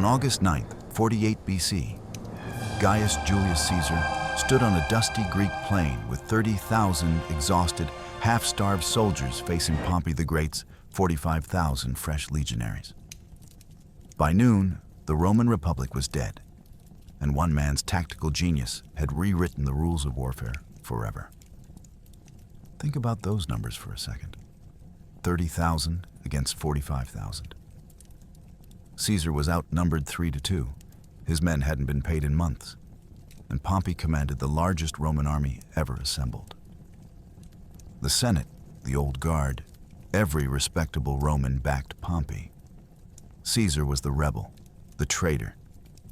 On August 9th, 48 BC, Gaius Julius Caesar stood on a dusty Greek plain with 30,000 exhausted, half-starved soldiers facing Pompey the Great's 45,000 fresh legionaries. By noon, the Roman Republic was dead, and one man's tactical genius had rewritten the rules of warfare forever. Think about those numbers for a second. 30,000 against 45,000. Caesar was outnumbered 3-2. His men hadn't been paid in months, and Pompey commanded the largest Roman army ever assembled. The Senate, the old guard, every respectable Roman backed Pompey. Caesar was the rebel, the traitor,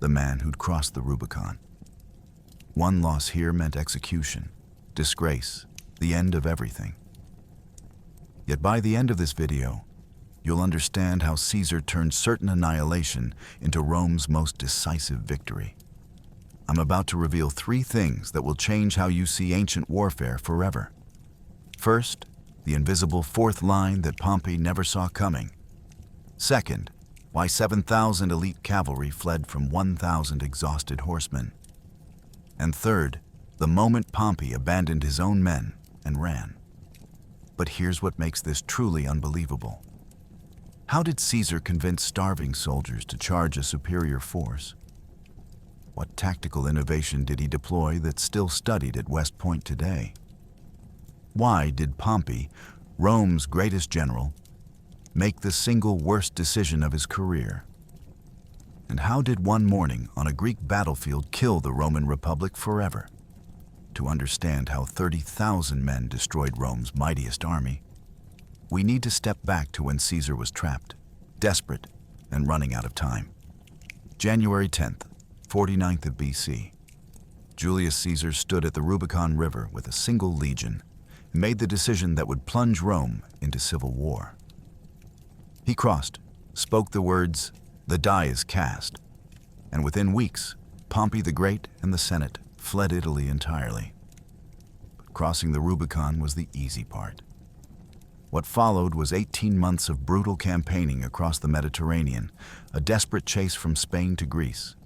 the man who'd crossed the Rubicon. One loss here meant execution, disgrace, the end of everything. Yet by the end of this video, you'll understand how Caesar turned certain annihilation into Rome's most decisive victory. I'm about to reveal 3 things that will change how you see ancient warfare forever. First, the invisible fourth line that Pompey never saw coming. Second, why 7,000 elite cavalry fled from 1,000 exhausted horsemen. And third, the moment Pompey abandoned his own men and ran. But here's what makes this truly unbelievable. How did Caesar convince starving soldiers to charge a superior force? What tactical innovation did he deploy that's still studied at West Point today? Why did Pompey, Rome's greatest general, make the single worst decision of his career? And how did one morning on a Greek battlefield kill the Roman Republic forever? To understand how 30,000 men destroyed Rome's mightiest army, we need to step back to when Caesar was trapped, desperate, and running out of time. January 10th, 49th of BC. Julius Caesar stood at the Rubicon River with a single legion and made the decision that would plunge Rome into civil war. He crossed, spoke the words, "The die is cast," and within weeks, Pompey the Great and the Senate fled Italy entirely. But crossing the Rubicon was the easy part. What followed was 18 months of brutal campaigning across the Mediterranean, a desperate chase from Spain to Greece,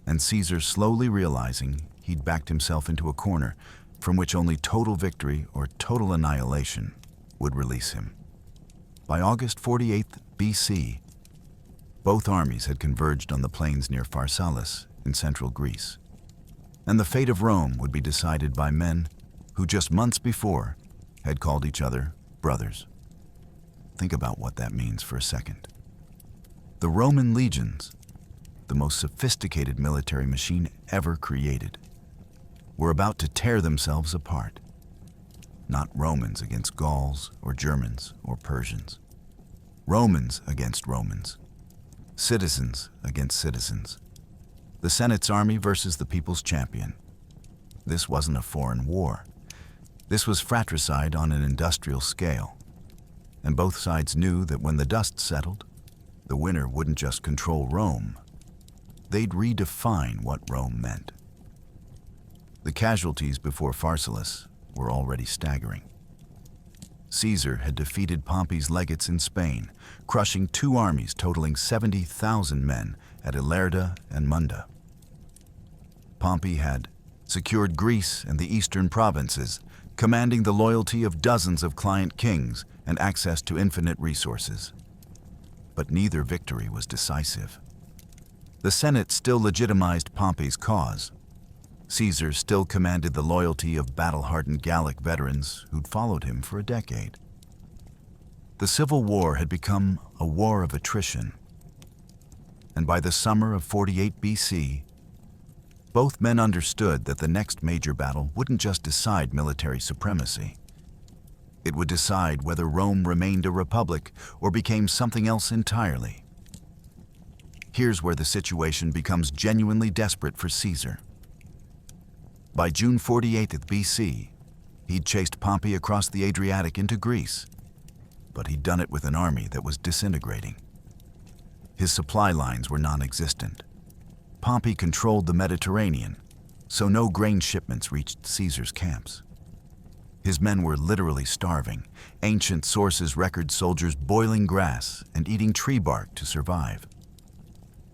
and Caesar slowly realizing he'd backed himself into a corner from which only total victory or total annihilation would release him. By August 48th BC, both armies had converged on the plains near Pharsalus in central Greece, and the fate of Rome would be decided by men who just months before had called each other brothers. Think about what that means for a second. The Roman legions, the most sophisticated military machine ever created, were about to tear themselves apart. Not Romans against Gauls or Germans or Persians. Romans against Romans. Citizens against citizens. The Senate's army versus the people's champion. This wasn't a foreign war. This was fratricide on an industrial scale. And both sides knew that when the dust settled, the winner wouldn't just control Rome. They'd redefine what Rome meant. The casualties before Pharsalus were already staggering. Caesar had defeated Pompey's legates in Spain, crushing 2 armies totaling 70,000 men at Ilerda and Munda. Pompey had secured Greece and the eastern provinces, commanding the loyalty of dozens of client kings and access to infinite resources. But neither victory was decisive. The Senate still legitimized Pompey's cause. Caesar still commanded the loyalty of battle-hardened Gallic veterans who'd followed him for a decade. The Civil War had become a war of attrition. And by the summer of 48 BC, both men understood that the next major battle wouldn't just decide military supremacy. It would decide whether Rome remained a republic or became something else entirely. Here's where the situation becomes genuinely desperate for Caesar. By June 48th BC, he'd chased Pompey across the Adriatic into Greece, but he'd done it with an army that was disintegrating. His supply lines were non-existent. Pompey controlled the Mediterranean, so no grain shipments reached Caesar's camps. His men were literally starving. Ancient sources record soldiers boiling grass and eating tree bark to survive.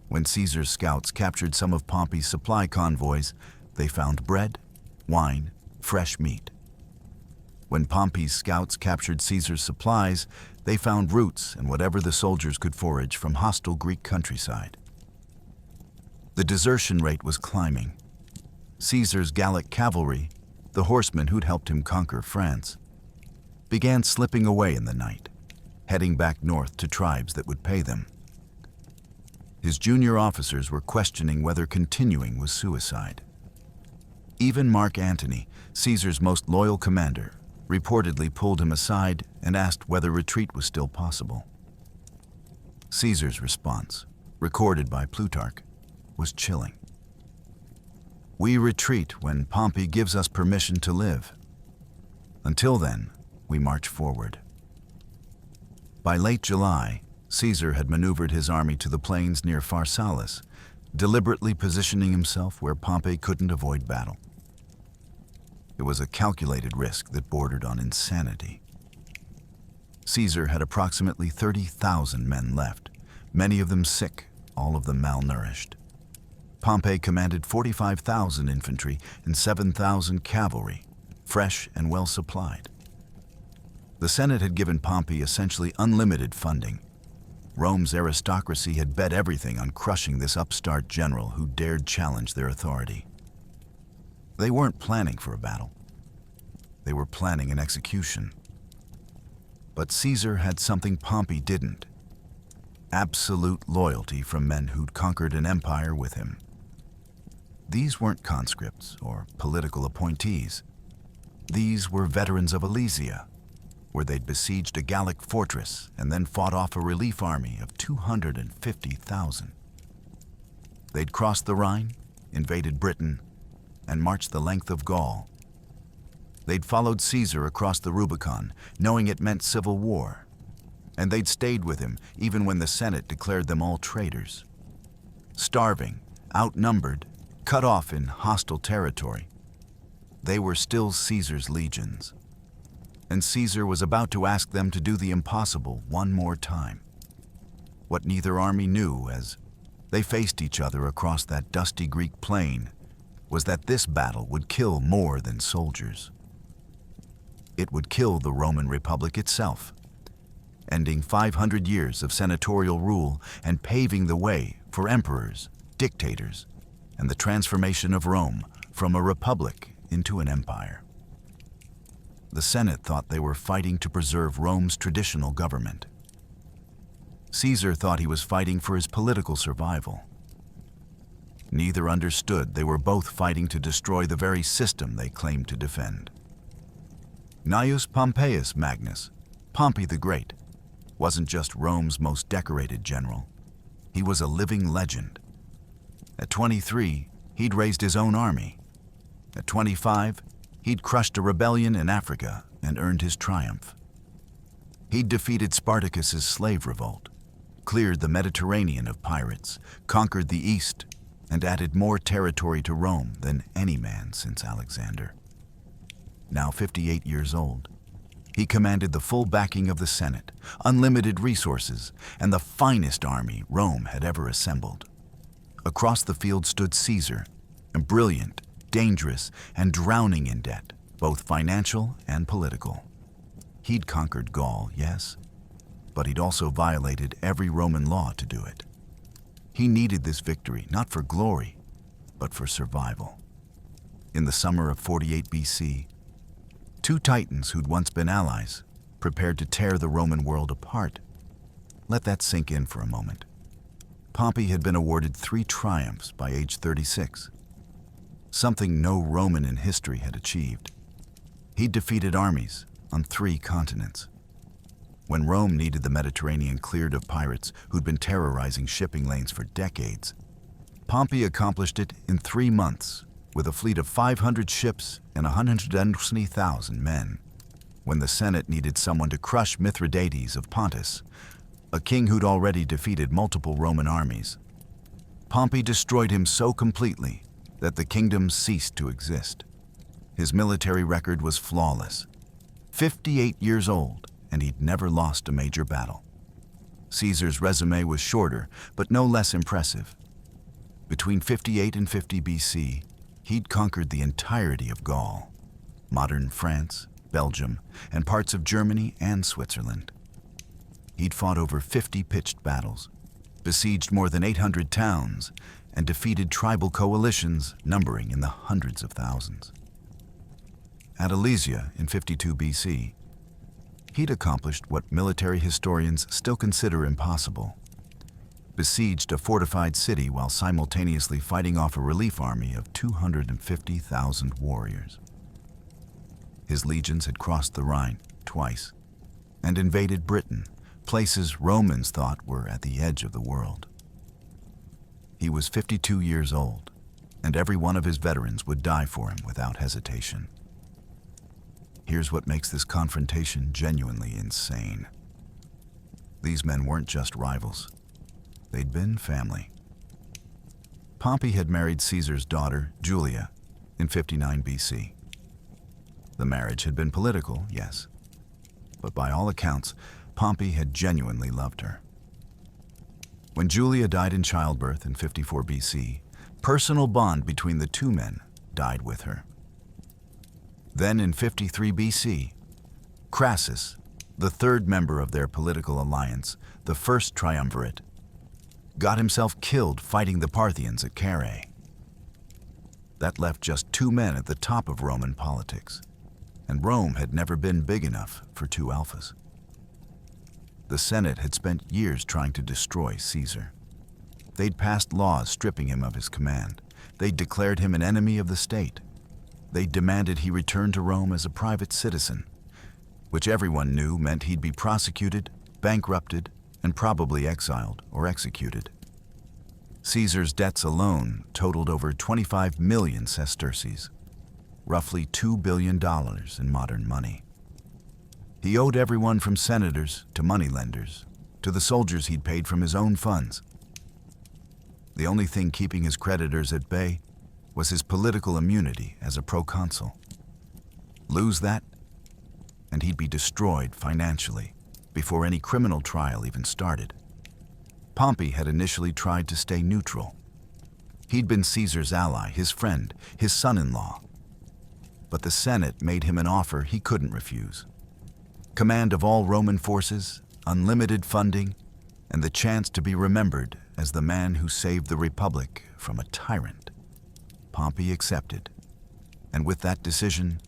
When Caesar's scouts captured some of Pompey's supply convoys, they found bread, wine, fresh meat. When Pompey's scouts captured Caesar's supplies, they found roots and whatever the soldiers could forage from hostile Greek countryside. The desertion rate was climbing. Caesar's Gallic cavalry, the horsemen who'd helped him conquer France, began slipping away in the night, heading back north to tribes that would pay them. His junior officers were questioning whether continuing was suicide. Even Mark Antony, Caesar's most loyal commander, reportedly pulled him aside and asked whether retreat was still possible. Caesar's response, recorded by Plutarch, was chilling. "We retreat when Pompey gives us permission to live. Until then, we march forward." By late July, Caesar had maneuvered his army to the plains near Pharsalus, deliberately positioning himself where Pompey couldn't avoid battle. It was a calculated risk that bordered on insanity. Caesar had approximately 30,000 men left, many of them sick, all of them malnourished. Pompey commanded 45,000 infantry and 7,000 cavalry, fresh and well supplied. The Senate had given Pompey essentially unlimited funding. Rome's aristocracy had bet everything on crushing this upstart general who dared challenge their authority. They weren't planning for a battle. They were planning an execution. But Caesar had something Pompey didn't: absolute loyalty from men who'd conquered an empire with him. These weren't conscripts or political appointees. These were veterans of Alesia, where they'd besieged a Gallic fortress and then fought off a relief army of 250,000. They'd crossed the Rhine, invaded Britain, and marched the length of Gaul. They'd followed Caesar across the Rubicon, knowing it meant civil war, and they'd stayed with him even when the Senate declared them all traitors. Starving, outnumbered, cut off in hostile territory, they were still Caesar's legions. And Caesar was about to ask them to do the impossible one more time. What neither army knew as they faced each other across that dusty Greek plain was that this battle would kill more than soldiers. It would kill the Roman Republic itself, ending 500 years of senatorial rule and paving the way for emperors, dictators, and the transformation of Rome from a republic into an empire. The Senate thought they were fighting to preserve Rome's traditional government. Caesar thought he was fighting for his political survival. Neither understood they were both fighting to destroy the very system they claimed to defend. Gnaeus Pompeius Magnus, Pompey the Great, wasn't just Rome's most decorated general. He was a living legend. At 23, he'd raised his own army. At 25, he'd crushed a rebellion in Africa and earned his triumph. He'd defeated Spartacus's slave revolt, cleared the Mediterranean of pirates, conquered the East, and added more territory to Rome than any man since Alexander. Now 58 years old, he commanded the full backing of the Senate, unlimited resources, and the finest army Rome had ever assembled. Across the field stood Caesar, a brilliant, dangerous, and drowning in debt, both financial and political. He'd conquered Gaul, yes, but he'd also violated every Roman law to do it. He needed this victory, not for glory, but for survival. In the summer of 48 BC, two titans who'd once been allies prepared to tear the Roman world apart. Let that sink in for a moment. Pompey had been awarded 3 triumphs by age 36, something no Roman in history had achieved. He'd defeated armies on 3 continents. When Rome needed the Mediterranean cleared of pirates who'd been terrorizing shipping lanes for decades, Pompey accomplished it in 3 months with a fleet of 500 ships and 120,000 men. When the Senate needed someone to crush Mithridates of Pontus, a king who'd already defeated multiple Roman armies, Pompey destroyed him so completely that the kingdom ceased to exist. His military record was flawless. 58 years old, and he'd never lost a major battle. Caesar's resume was shorter, but no less impressive. Between 58 and 50 BC, he'd conquered the entirety of Gaul, modern France, Belgium, and parts of Germany and Switzerland. He'd fought over 50 pitched battles, besieged more than 800 towns, and defeated tribal coalitions numbering in the hundreds of thousands. At Alesia in 52 BC, he'd accomplished what military historians still consider impossible: besieged a fortified city while simultaneously fighting off a relief army of 250,000 warriors. His legions had crossed the Rhine twice and invaded Britain, places Romans thought were at the edge of the world. He was 52 years old, and every one of his veterans would die for him without hesitation. Here's what makes this confrontation genuinely insane. These men weren't just rivals. They'd been family. Pompey had married Caesar's daughter, Julia, in 59 BC. The marriage had been political, yes, but by all accounts, Pompey had genuinely loved her. When Julia died in childbirth in 54 BC, personal bond between the two men died with her. Then in 53 BC, Crassus, the third member of their political alliance, the first triumvirate, got himself killed fighting the Parthians at Carrhae. That left just two men at the top of Roman politics, and Rome had never been big enough for two alphas. The Senate had spent years trying to destroy Caesar. They'd passed laws stripping him of his command. They'd declared him an enemy of the state. They demanded he return to Rome as a private citizen, which everyone knew meant he'd be prosecuted, bankrupted, and probably exiled or executed. Caesar's debts alone totaled over 25 million sesterces, roughly $2 billion in modern money. He owed everyone from senators to moneylenders to the soldiers he'd paid from his own funds. The only thing keeping his creditors at bay was his political immunity as a proconsul. Lose that, and he'd be destroyed financially before any criminal trial even started. Pompey had initially tried to stay neutral. He'd been Caesar's ally, his friend, his son-in-law. But the Senate made him an offer he couldn't refuse: command of all Roman forces, unlimited funding, and the chance to be remembered as the man who saved the Republic from a tyrant. Pompey accepted, and with that decision,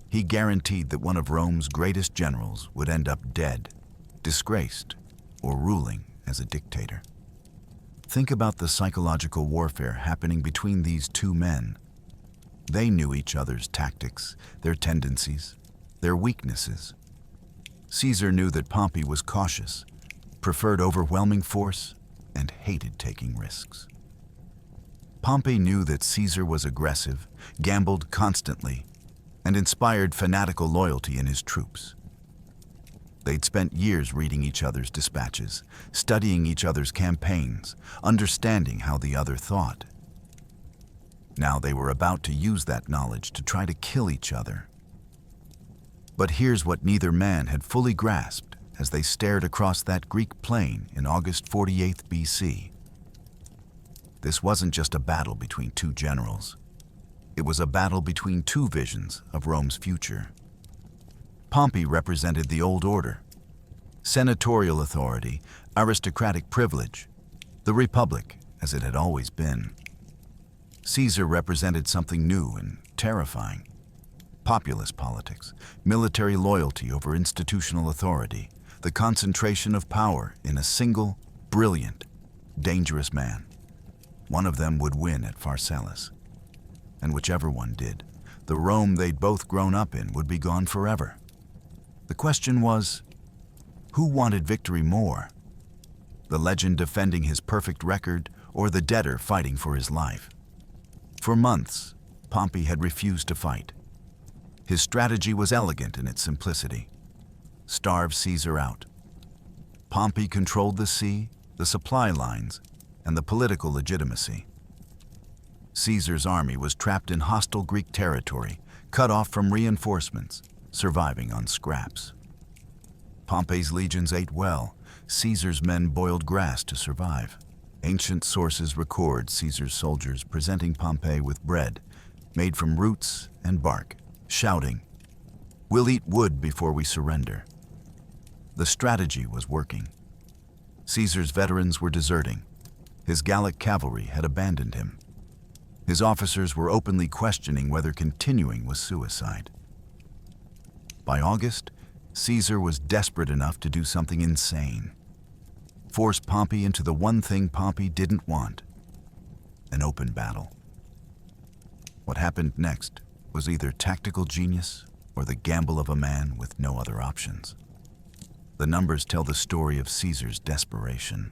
he guaranteed that one of Rome's greatest generals would end up dead, disgraced, or ruling as a dictator. Think about the psychological warfare happening between these two men. They knew each other's tactics, their tendencies, their weaknesses. Caesar knew that Pompey was cautious, preferred overwhelming force, and hated taking risks. Pompey knew that Caesar was aggressive, gambled constantly, and inspired fanatical loyalty in his troops. They'd spent years reading each other's dispatches, studying each other's campaigns, understanding how the other thought. Now they were about to use that knowledge to try to kill each other. But here's what neither man had fully grasped as they stared across that Greek plain in August 48 BC. This wasn't just a battle between two generals. It was a battle between two visions of Rome's future. Pompey represented the old order: senatorial authority, aristocratic privilege, the republic as it had always been. Caesar represented something new and terrifying: populist politics, military loyalty over institutional authority, the concentration of power in a single, brilliant, dangerous man. One of them would win at Pharsalus, and whichever one did, the Rome they'd both grown up in would be gone forever. The question was, who wanted victory more? The legend defending his perfect record, or the debtor fighting for his life? For months, Pompey had refused to fight. His strategy was elegant in its simplicity: starve Caesar out. Pompey controlled the sea, the supply lines, and the political legitimacy. Caesar's army was trapped in hostile Greek territory, cut off from reinforcements, surviving on scraps. Pompey's legions ate well, Caesar's men boiled grass to survive. Ancient sources record Caesar's soldiers presenting Pompey with bread made from roots and bark, shouting, "We'll eat wood before we surrender." The strategy was working. Caesar's veterans were deserting. His Gallic cavalry had abandoned him. His officers were openly questioning whether continuing was suicide. By August, Caesar was desperate enough to do something insane. Force Pompey into the one thing Pompey didn't want: an open battle. What happened next was either tactical genius or the gamble of a man with no other options. The numbers tell the story of Caesar's desperation.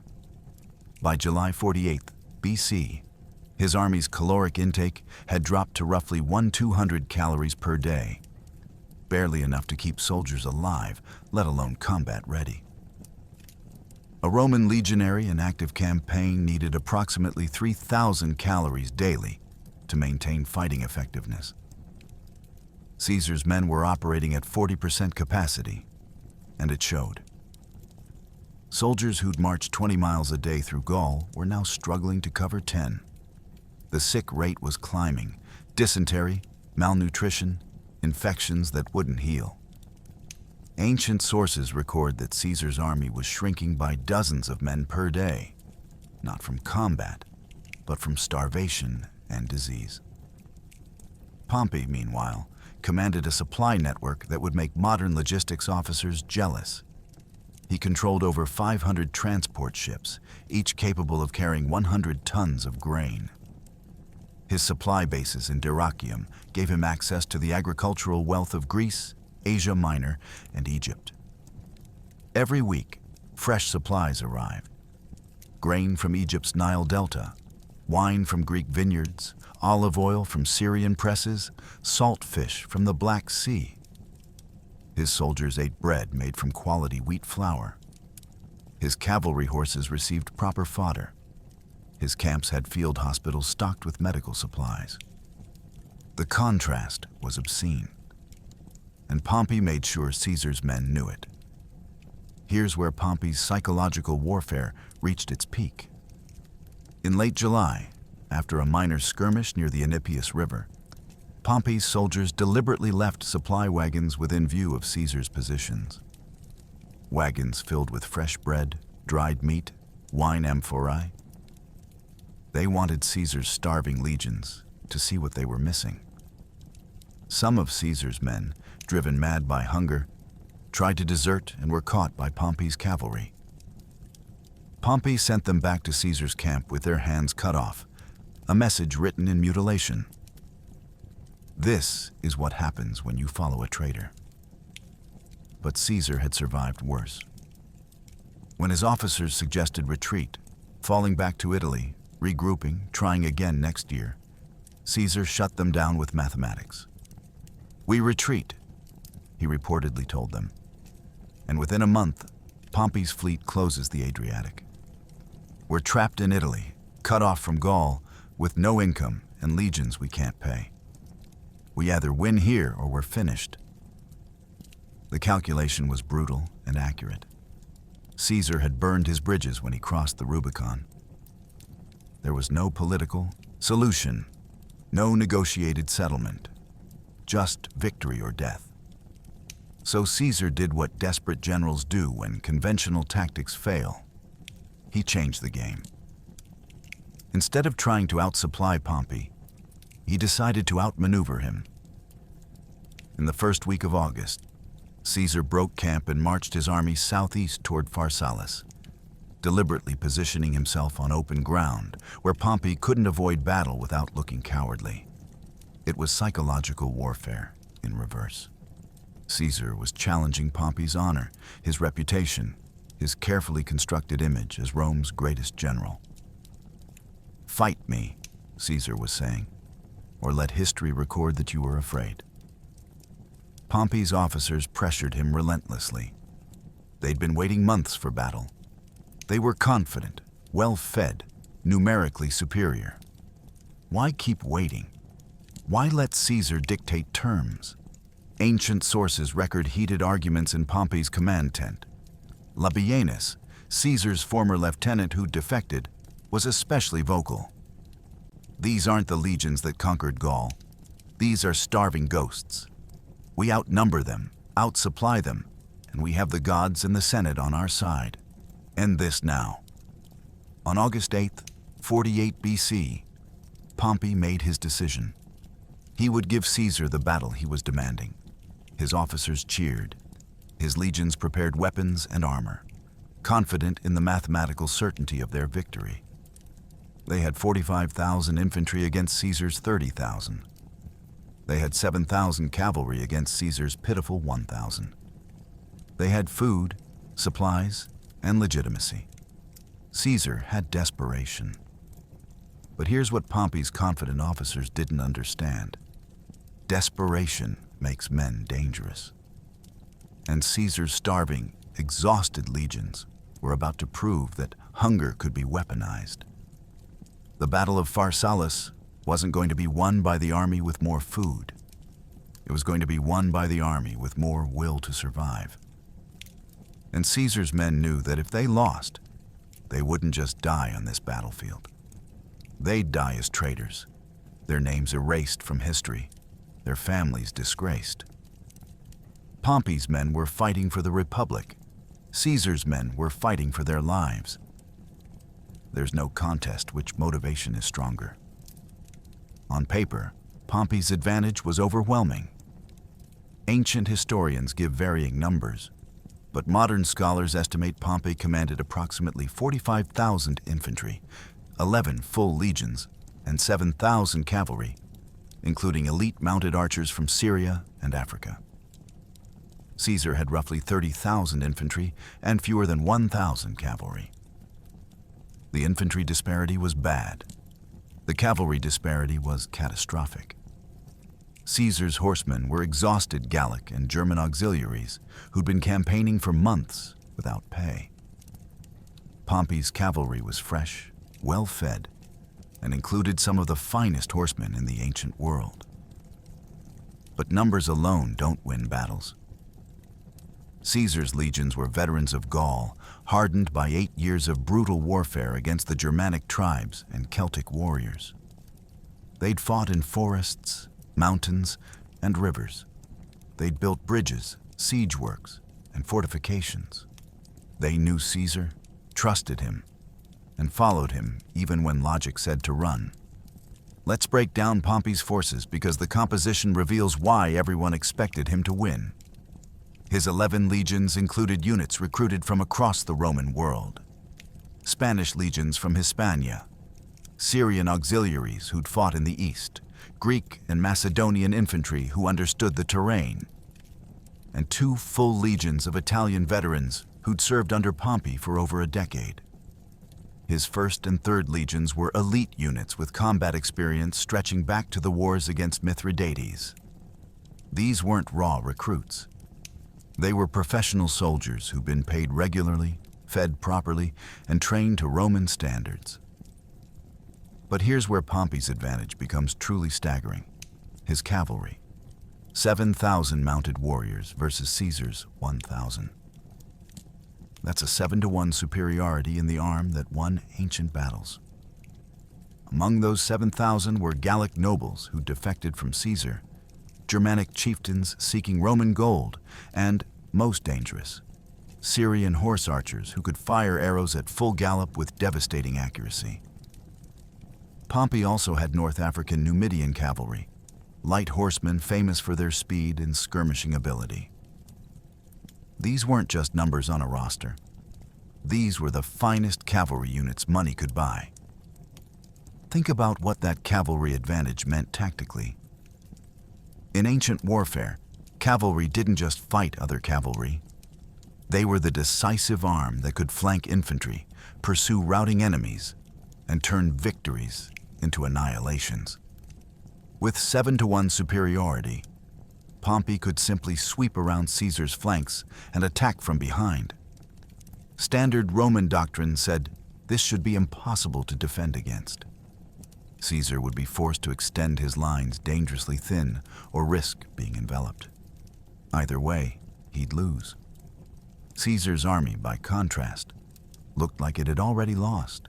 By July 48th BC, his army's caloric intake had dropped to roughly 1,200 calories per day, barely enough to keep soldiers alive, let alone combat ready. A Roman legionary in active campaign needed approximately 3,000 calories daily to maintain fighting effectiveness. Caesar's men were operating at 40% capacity, and it showed. Soldiers who'd marched 20 miles a day through Gaul were now struggling to cover 10. The sick rate was climbing: dysentery, malnutrition, infections that wouldn't heal. Ancient sources record that Caesar's army was shrinking by dozens of men per day, not from combat, but from starvation and disease. Pompey, meanwhile, commanded a supply network that would make modern logistics officers jealous. He controlled over 500 transport ships, each capable of carrying 100 tons of grain. His supply bases in Dyrrhachium gave him access to the agricultural wealth of Greece, Asia Minor, and Egypt. Every week, fresh supplies arrived: grain from Egypt's Nile Delta, wine from Greek vineyards, olive oil from Syrian presses, salt fish from the Black Sea. His soldiers ate bread made from quality wheat flour. His cavalry horses received proper fodder. His camps had field hospitals stocked with medical supplies. The contrast was obscene, and Pompey made sure Caesar's men knew it. Here's where Pompey's psychological warfare reached its peak. In late July, after a minor skirmish near the Enipeus River, Pompey's soldiers deliberately left supply wagons within view of Caesar's positions. Wagons filled with fresh bread, dried meat, wine amphorae. They wanted Caesar's starving legions to see what they were missing. Some of Caesar's men, driven mad by hunger, tried to desert and were caught by Pompey's cavalry. Pompey sent them back to Caesar's camp with their hands cut off, a message written in mutilation. This is what happens when you follow a traitor. But Caesar had survived worse. When his officers suggested retreat, falling back to Italy, regrouping, trying again next year, Caesar shut them down with mathematics. "We retreat," he reportedly told them. And within a month, Pompey's fleet closes the Adriatic. "We're trapped in Italy, cut off from Gaul, with no income and legions we can't pay. We either win here or we're finished." The calculation was brutal and accurate. Caesar had burned his bridges when he crossed the Rubicon. There was no political solution, no negotiated settlement, just victory or death. So Caesar did what desperate generals do when conventional tactics fail. He changed the game. Instead of trying to outsupply Pompey, he decided to outmaneuver him. In the first week of August, Caesar broke camp and marched his army southeast toward Pharsalus, deliberately positioning himself on open ground where Pompey couldn't avoid battle without looking cowardly. It was psychological warfare in reverse. Caesar was challenging Pompey's honor, his reputation, his carefully constructed image as Rome's greatest general. "Fight me," Caesar was saying, "or let history record that you were afraid." Pompey's officers pressured him relentlessly. They'd been waiting months for battle. They were confident, well-fed, numerically superior. Why keep waiting? Why let Caesar dictate terms? Ancient sources record heated arguments in Pompey's command tent. Labienus, Caesar's former lieutenant who defected, was especially vocal. "These aren't the legions that conquered Gaul. These are starving ghosts. We outnumber them, outsupply them, and we have the gods and the Senate on our side. End this now." On August 8th, 48 BC, Pompey made his decision. He would give Caesar the battle he was demanding. His officers cheered. His legions prepared weapons and armor, confident in the mathematical certainty of their victory. They had 45,000 infantry against Caesar's 30,000. They had 7,000 cavalry against Caesar's pitiful 1,000. They had food, supplies, and legitimacy. Caesar had desperation. But here's what Pompey's confident officers didn't understand. Desperation makes men dangerous. And Caesar's starving, exhausted legions were about to prove that hunger could be weaponized. The Battle of Pharsalus wasn't going to be won by the army with more food. It was going to be won by the army with more will to survive. And Caesar's men knew that if they lost, they wouldn't just die on this battlefield. They'd die as traitors, their names erased from history, their families disgraced. Pompey's men were fighting for the Republic. Caesar's men were fighting for their lives. There's no contest which motivation is stronger. On paper, Pompey's advantage was overwhelming. Ancient historians give varying numbers, but modern scholars estimate Pompey commanded approximately 45,000 infantry, 11 full legions, and 7,000 cavalry, including elite mounted archers from Syria and Africa. Caesar had roughly 30,000 infantry and fewer than 1,000 cavalry. The infantry disparity was bad. The cavalry disparity was catastrophic. Caesar's horsemen were exhausted Gallic and German auxiliaries who'd been campaigning for months without pay. Pompey's cavalry was fresh, well-fed, and included some of the finest horsemen in the ancient world. But numbers alone don't win battles. Caesar's legions were veterans of Gaul, hardened by 8 years of brutal warfare against the Germanic tribes and Celtic warriors. They'd fought in forests, mountains, and rivers. They'd built bridges, siege works, and fortifications. They knew Caesar, trusted him, and followed him even when logic said to run. Let's break down Pompey's forces because the composition reveals why everyone expected him to win. His 11 legions included units recruited from across the Roman world. Spanish legions from Hispania, Syrian auxiliaries who'd fought in the east, Greek and Macedonian infantry who understood the terrain, and 2 full legions of Italian veterans who'd served under Pompey for over a decade. His 1st and 3rd legions were elite units with combat experience stretching back to the wars against Mithridates. These weren't raw recruits. They were professional soldiers who'd been paid regularly, fed properly, and trained to Roman standards. But here's where Pompey's advantage becomes truly staggering. His cavalry. 7,000 mounted warriors versus Caesar's 1,000. That's a 7-to-1 superiority in the arm that won ancient battles. Among those 7,000 were Gallic nobles who defected from Caesar, Germanic chieftains seeking Roman gold, and, most dangerous, Syrian horse archers who could fire arrows at full gallop with devastating accuracy. Pompey also had North African Numidian cavalry, light horsemen famous for their speed and skirmishing ability. These weren't just numbers on a roster. These were the finest cavalry units money could buy. Think about what that cavalry advantage meant tactically. In ancient warfare, cavalry didn't just fight other cavalry. They were the decisive arm that could flank infantry, pursue routing enemies, and turn victories into annihilations. With 7-to-1 superiority, Pompey could simply sweep around Caesar's flanks and attack from behind. Standard Roman doctrine said this should be impossible to defend against. Caesar would be forced to extend his lines dangerously thin or risk being enveloped. Either way, he'd lose. Caesar's army, by contrast, looked like it had already lost.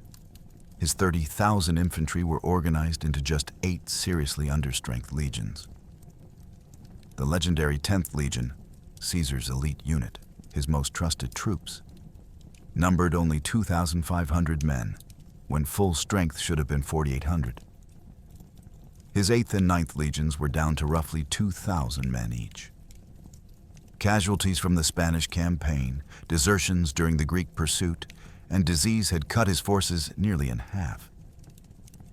His 30,000 infantry were organized into just 8 seriously understrength legions. The legendary 10th Legion, Caesar's elite unit, his most trusted troops, numbered only 2,500 men, when full strength should have been 4,800. His 8th and 9th legions were down to roughly 2,000 men each. Casualties from the Spanish campaign, desertions during the Greek pursuit, and disease had cut his forces nearly in half.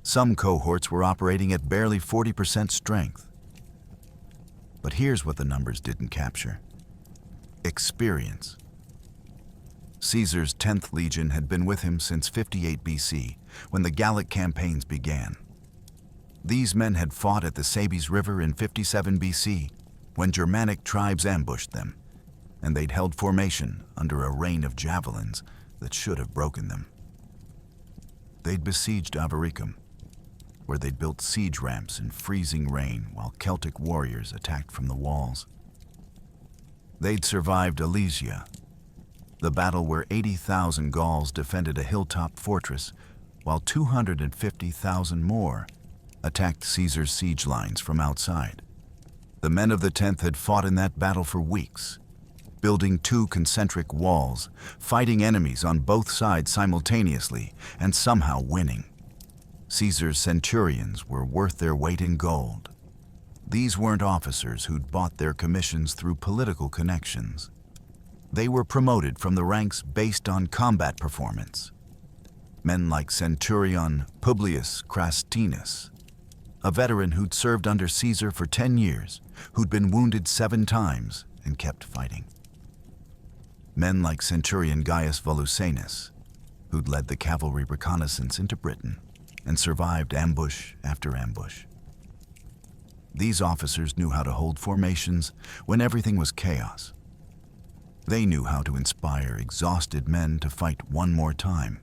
Some cohorts were operating at barely 40% strength. But here's what the numbers didn't capture: experience. Caesar's 10th Legion had been with him since 58 BC, when the Gallic campaigns began. These men had fought at the Sabes River in 57 BC, when Germanic tribes ambushed them, and they'd held formation under a rain of javelins that should have broken them. They'd besieged Avaricum, where they'd built siege ramps in freezing rain while Celtic warriors attacked from the walls. They'd survived Alesia, the battle where 80,000 Gauls defended a hilltop fortress, while 250,000 more attacked Caesar's siege lines from outside. The men of the 10th had fought in that battle for weeks, building 2 concentric walls, fighting enemies on both sides simultaneously, and somehow winning. Caesar's centurions were worth their weight in gold. These weren't officers who'd bought their commissions through political connections. They were promoted from the ranks based on combat performance. Men like Centurion Publius Crastinus, a veteran who'd served under Caesar for 10 years, who'd been wounded 7 times and kept fighting. Men like Centurion Gaius Volusenus, who'd led the cavalry reconnaissance into Britain and survived ambush after ambush. These officers knew how to hold formations when everything was chaos. They knew how to inspire exhausted men to fight one more time.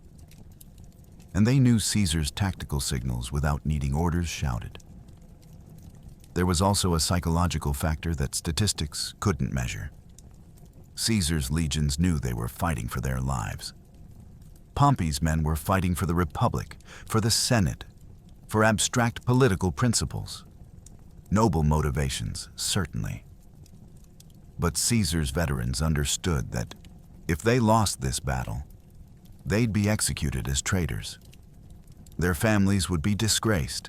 And they knew Caesar's tactical signals without needing orders shouted. There was also a psychological factor that statistics couldn't measure. Caesar's legions knew they were fighting for their lives. Pompey's men were fighting for the Republic, for the Senate, for abstract political principles. Noble motivations, certainly. But Caesar's veterans understood that if they lost this battle, they'd be executed as traitors. Their families would be disgraced.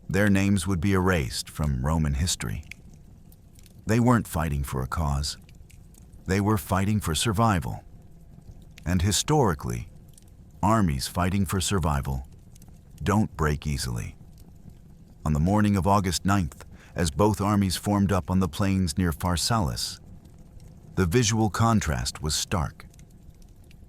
Their names would be erased from Roman history. They weren't fighting for a cause. They were fighting for survival. And historically, armies fighting for survival don't break easily. On the morning of August 9th, as both armies formed up on the plains near Pharsalus, the visual contrast was stark.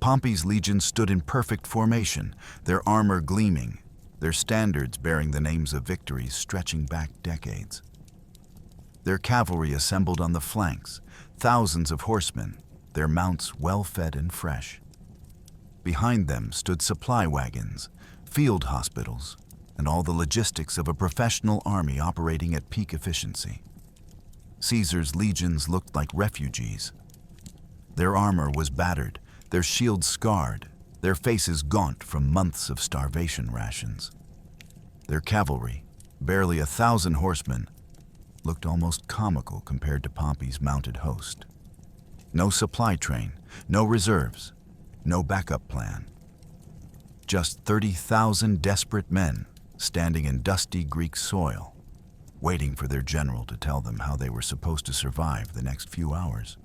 Pompey's legion stood in perfect formation, their armor gleaming, their standards bearing the names of victories stretching back decades. Their cavalry assembled on the flanks, thousands of horsemen, their mounts well-fed and fresh. Behind them stood supply wagons, field hospitals, and all the logistics of a professional army operating at peak efficiency. Caesar's legions looked like refugees. Their armor was battered, their shields scarred, their faces gaunt from months of starvation rations. Their cavalry, barely 1,000 horsemen, looked almost comical compared to Pompey's mounted host. No supply train, no reserves, no backup plan. Just 30,000 desperate men standing in dusty Greek soil, waiting for their general to tell them how they were supposed to survive the next few hours.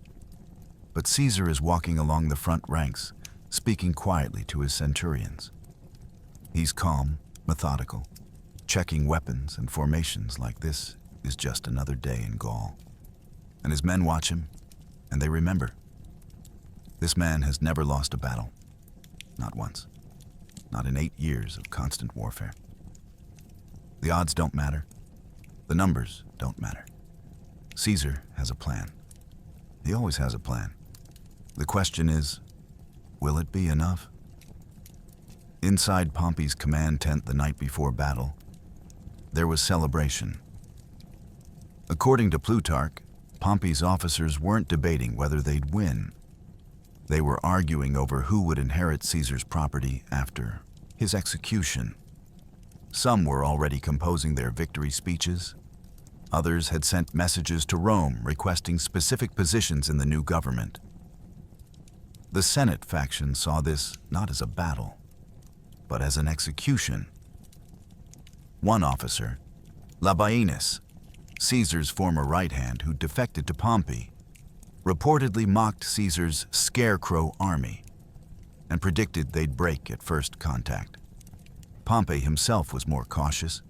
But Caesar is walking along the front ranks, speaking quietly to his centurions. He's calm, methodical, checking weapons and formations like this is just another day in Gaul. And his men watch him, and they remember. This man has never lost a battle. Not once. Not in 8 years of constant warfare. The odds don't matter. The numbers don't matter. Caesar has a plan. He always has a plan. The question is, will it be enough? Inside Pompey's command tent the night before battle, there was celebration. According to Plutarch, Pompey's officers weren't debating whether they'd win. They were arguing over who would inherit Caesar's property after his execution. Some were already composing their victory speeches. Others had sent messages to Rome requesting specific positions in the new government. The Senate faction saw this not as a battle, but as an execution. One officer, Labienus, Caesar's former right hand who defected to Pompey, reportedly mocked Caesar's scarecrow army and predicted they'd break at first contact. Pompey himself was more cautious,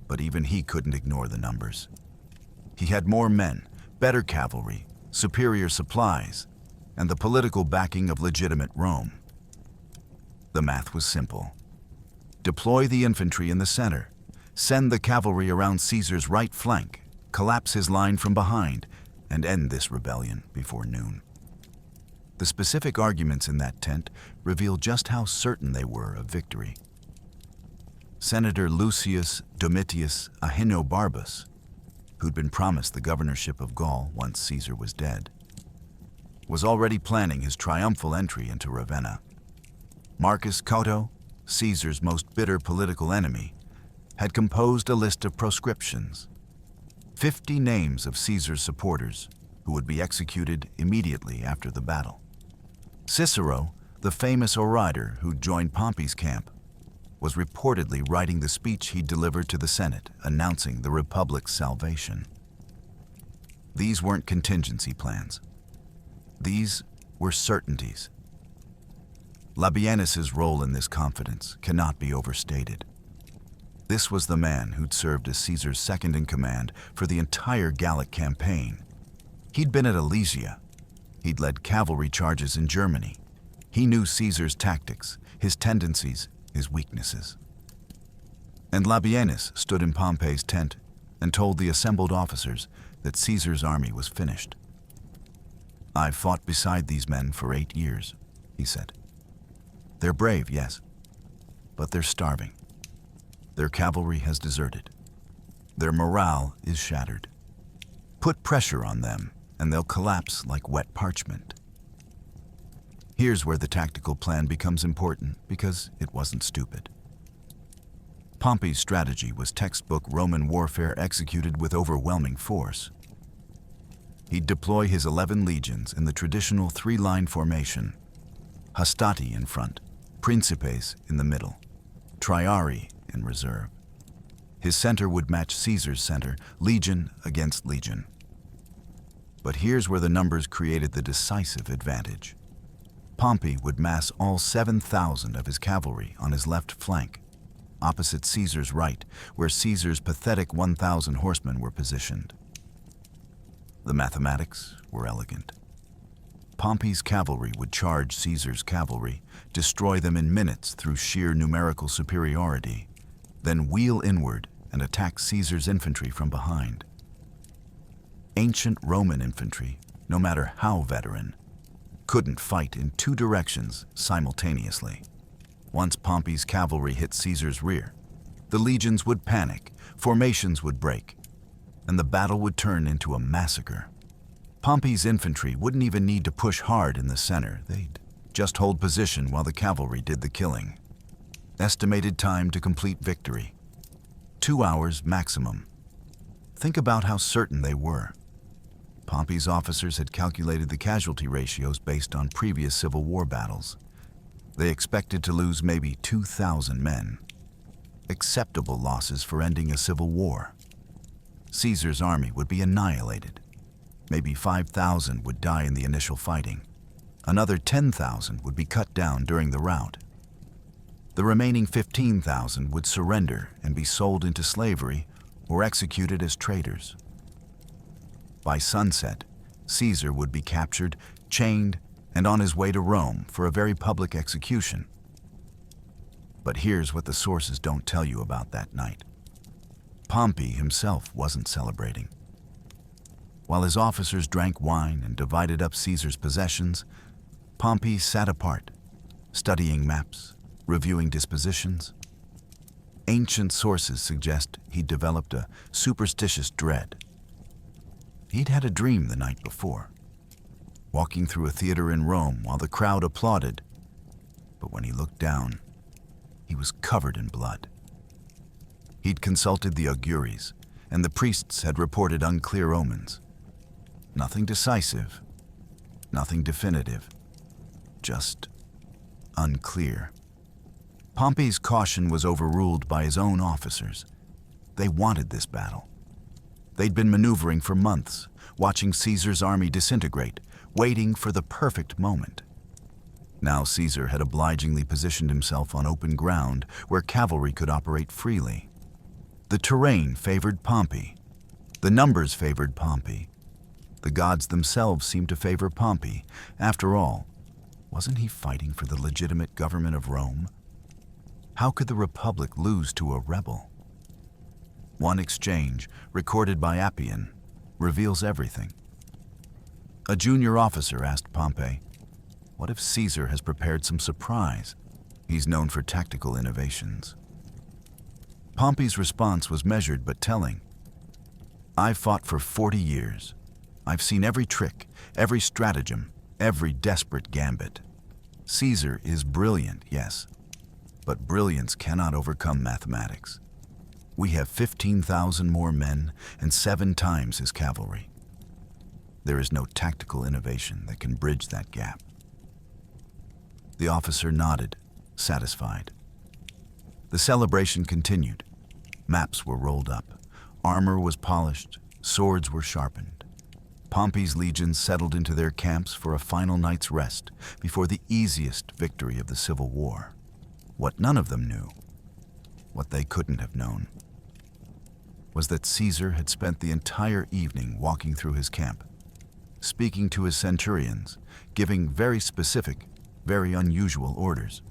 but even he couldn't ignore the numbers. He had more men, better cavalry, superior supplies, and the political backing of legitimate Rome. The math was simple. Deploy the infantry in the center, send the cavalry around Caesar's right flank, collapse his line from behind, and end this rebellion before noon. The specific arguments in that tent reveal just how certain they were of victory. Senator Lucius Domitius Ahenobarbus, who'd been promised the governorship of Gaul once Caesar was dead, was already planning his triumphal entry into Ravenna. Marcus Cato, Caesar's most bitter political enemy, had composed a list of proscriptions, 50 names of Caesar's supporters who would be executed immediately after the battle. Cicero, the famous orator who joined Pompey's camp, was reportedly writing the speech he delivered to the Senate announcing the Republic's salvation. These weren't contingency plans. These were certainties. Labienus's role in this confidence cannot be overstated. This was the man who'd served as Caesar's second-in-command for the entire Gallic campaign. He'd been at Alesia. He'd led cavalry charges in Germany. He knew Caesar's tactics, his tendencies, his weaknesses. And Labienus stood in Pompey's tent and told the assembled officers that Caesar's army was finished. "I've fought beside these men for 8 years," he said. "They're brave, yes, but they're starving. Their cavalry has deserted. Their morale is shattered. Put pressure on them, and they'll collapse like wet parchment." Here's where the tactical plan becomes important, because it wasn't stupid. Pompey's strategy was textbook Roman warfare executed with overwhelming force. He'd deploy his 11 legions in the traditional 3-line formation: Hastati in front, Principes in the middle, Triarii in reserve. His center would match Caesar's center, legion against legion. But here's where the numbers created the decisive advantage. Pompey would mass all 7,000 of his cavalry on his left flank, opposite Caesar's right, where Caesar's pathetic 1,000 horsemen were positioned. The mathematics were elegant. Pompey's cavalry would charge Caesar's cavalry, destroy them in minutes through sheer numerical superiority, then wheel inward and attack Caesar's infantry from behind. Ancient Roman infantry, no matter how veteran, couldn't fight in 2 directions simultaneously. Once Pompey's cavalry hit Caesar's rear, the legions would panic, formations would break, and the battle would turn into a massacre. Pompey's infantry wouldn't even need to push hard in the center. They'd just hold position while the cavalry did the killing. Estimated time to complete victory: 2 hours maximum. Think about how certain they were. Pompey's officers had calculated the casualty ratios based on previous Civil War battles. They expected to lose maybe 2,000 men. Acceptable losses for ending a civil war. Caesar's army would be annihilated. Maybe 5,000 would die in the initial fighting. Another 10,000 would be cut down during the rout. The remaining 15,000 would surrender and be sold into slavery or executed as traitors. By sunset, Caesar would be captured, chained, and on his way to Rome for a very public execution. But here's what the sources don't tell you about that night. Pompey himself wasn't celebrating. While his officers drank wine and divided up Caesar's possessions, Pompey sat apart, studying maps, reviewing dispositions. Ancient sources suggest he'd developed a superstitious dread. He'd had a dream the night before. walking through a theater in Rome while the crowd applauded. But when he looked down, he was covered in blood. He'd consulted the auguries, and the priests had reported unclear omens. Nothing decisive, nothing definitive, just unclear. Pompey's caution was overruled by his own officers. They wanted this battle. They'd been maneuvering for months, watching Caesar's army disintegrate, waiting for the perfect moment. Now Caesar had obligingly positioned himself on open ground where cavalry could operate freely. The terrain favored Pompey. The numbers favored Pompey. The gods themselves seemed to favor Pompey. After all, wasn't he fighting for the legitimate government of Rome? How could the Republic lose to a rebel? One exchange, recorded by Appian, reveals everything. A junior officer asked Pompey, "What if Caesar has prepared some surprise? He's known for tactical innovations." Pompey's response was measured but telling. "I've fought for 40 years. I've seen every trick, every stratagem, every desperate gambit. Caesar is brilliant, yes, but brilliance cannot overcome mathematics. We have 15,000 more men and 7 times his cavalry. There is no tactical innovation that can bridge that gap." The officer nodded, satisfied. The celebration continued. Maps were rolled up, armor was polished, swords were sharpened. Pompey's legions settled into their camps for a final night's rest before the easiest victory of the Civil War. What none of them knew, what they couldn't have known, was that Caesar had spent the entire evening walking through his camp, speaking to his centurions, giving very specific, very unusual orders.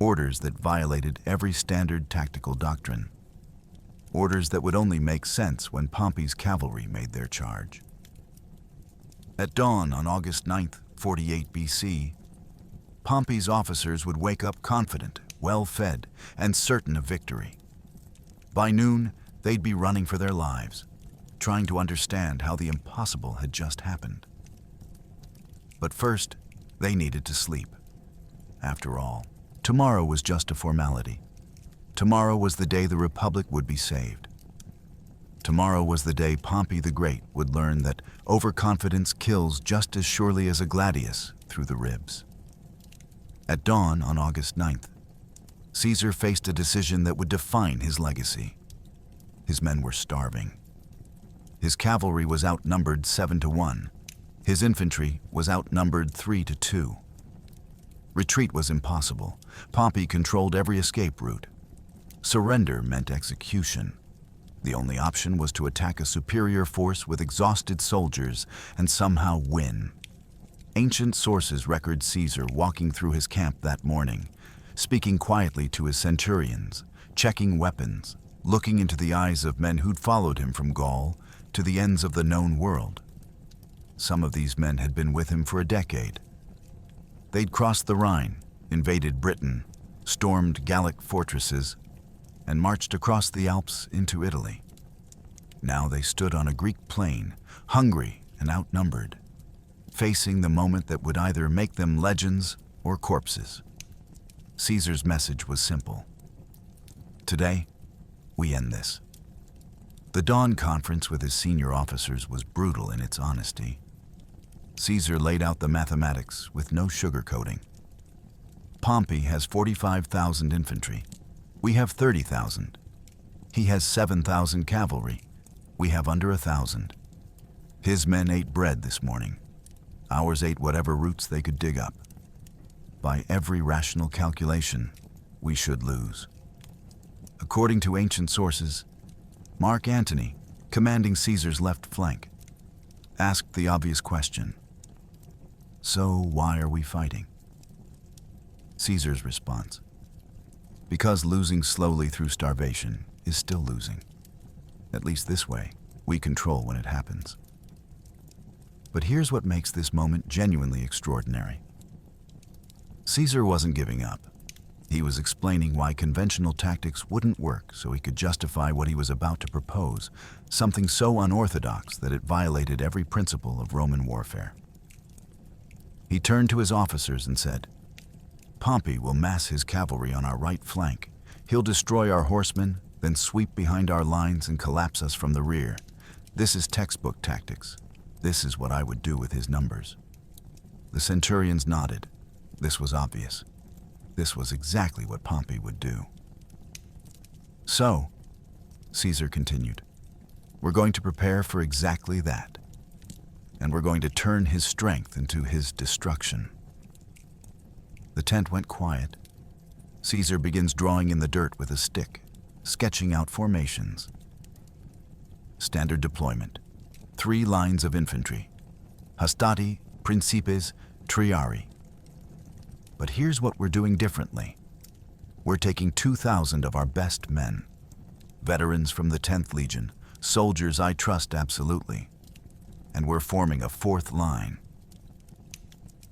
Orders that violated every standard tactical doctrine. Orders that would only make sense when Pompey's cavalry made their charge. At dawn on August 9th, 48 BC, Pompey's officers would wake up confident, well-fed, and certain of victory. By noon, they'd be running for their lives, trying to understand how the impossible had just happened. But first, they needed to sleep. After all, tomorrow was just a formality. Tomorrow was the day the Republic would be saved. Tomorrow was the day Pompey the Great would learn that overconfidence kills just as surely as a gladius through the ribs. At dawn on August 9th, Caesar faced a decision that would define his legacy. His men were starving. His cavalry was outnumbered 7-1. His infantry was outnumbered 3-2. Retreat was impossible. Pompey controlled every escape route. Surrender meant execution. The only option was to attack a superior force with exhausted soldiers and somehow win. Ancient sources record Caesar walking through his camp that morning, speaking quietly to his centurions, checking weapons, looking into the eyes of men who'd followed him from Gaul to the ends of the known world. Some of these men had been with him for a decade. They'd crossed the Rhine, invaded Britain, stormed Gallic fortresses, and marched across the Alps into Italy. Now they stood on a Greek plain, hungry and outnumbered, facing the moment that would either make them legends or corpses. Caesar's message was simple. Today, we end this. The dawn conference with his senior officers was brutal in its honesty. Caesar laid out the mathematics with no sugarcoating. Pompey has 45,000 infantry. We have 30,000. He has 7,000 cavalry. We have under 1,000. His men ate bread this morning. Ours ate whatever roots they could dig up. By every rational calculation, we should lose. According to ancient sources, Mark Antony, commanding Caesar's left flank, asked the obvious question, "So why are we fighting?" Caesar's response, "Because losing slowly through starvation is still losing. At least this way, we control when it happens." But here's what makes this moment genuinely extraordinary. Caesar wasn't giving up. He was explaining why conventional tactics wouldn't work so he could justify what he was about to propose, something so unorthodox that it violated every principle of Roman warfare. He turned to his officers and said, "Pompey will mass his cavalry on our right flank. He'll destroy our horsemen, then sweep behind our lines and collapse us from the rear. This is textbook tactics. This is what I would do with his numbers." The centurions nodded. This was obvious. This was exactly what Pompey would do. "So," Caesar continued, "we're going to prepare for exactly that. And we're going to turn his strength into his destruction." The tent went quiet. Caesar begins drawing in the dirt with a stick, sketching out formations. Standard deployment. 3 lines of infantry. Hastati, Principes, Triarii. But here's what we're doing differently. We're taking 2,000 of our best men. Veterans from the 10th Legion, soldiers I trust absolutely. And we're forming a 4th line.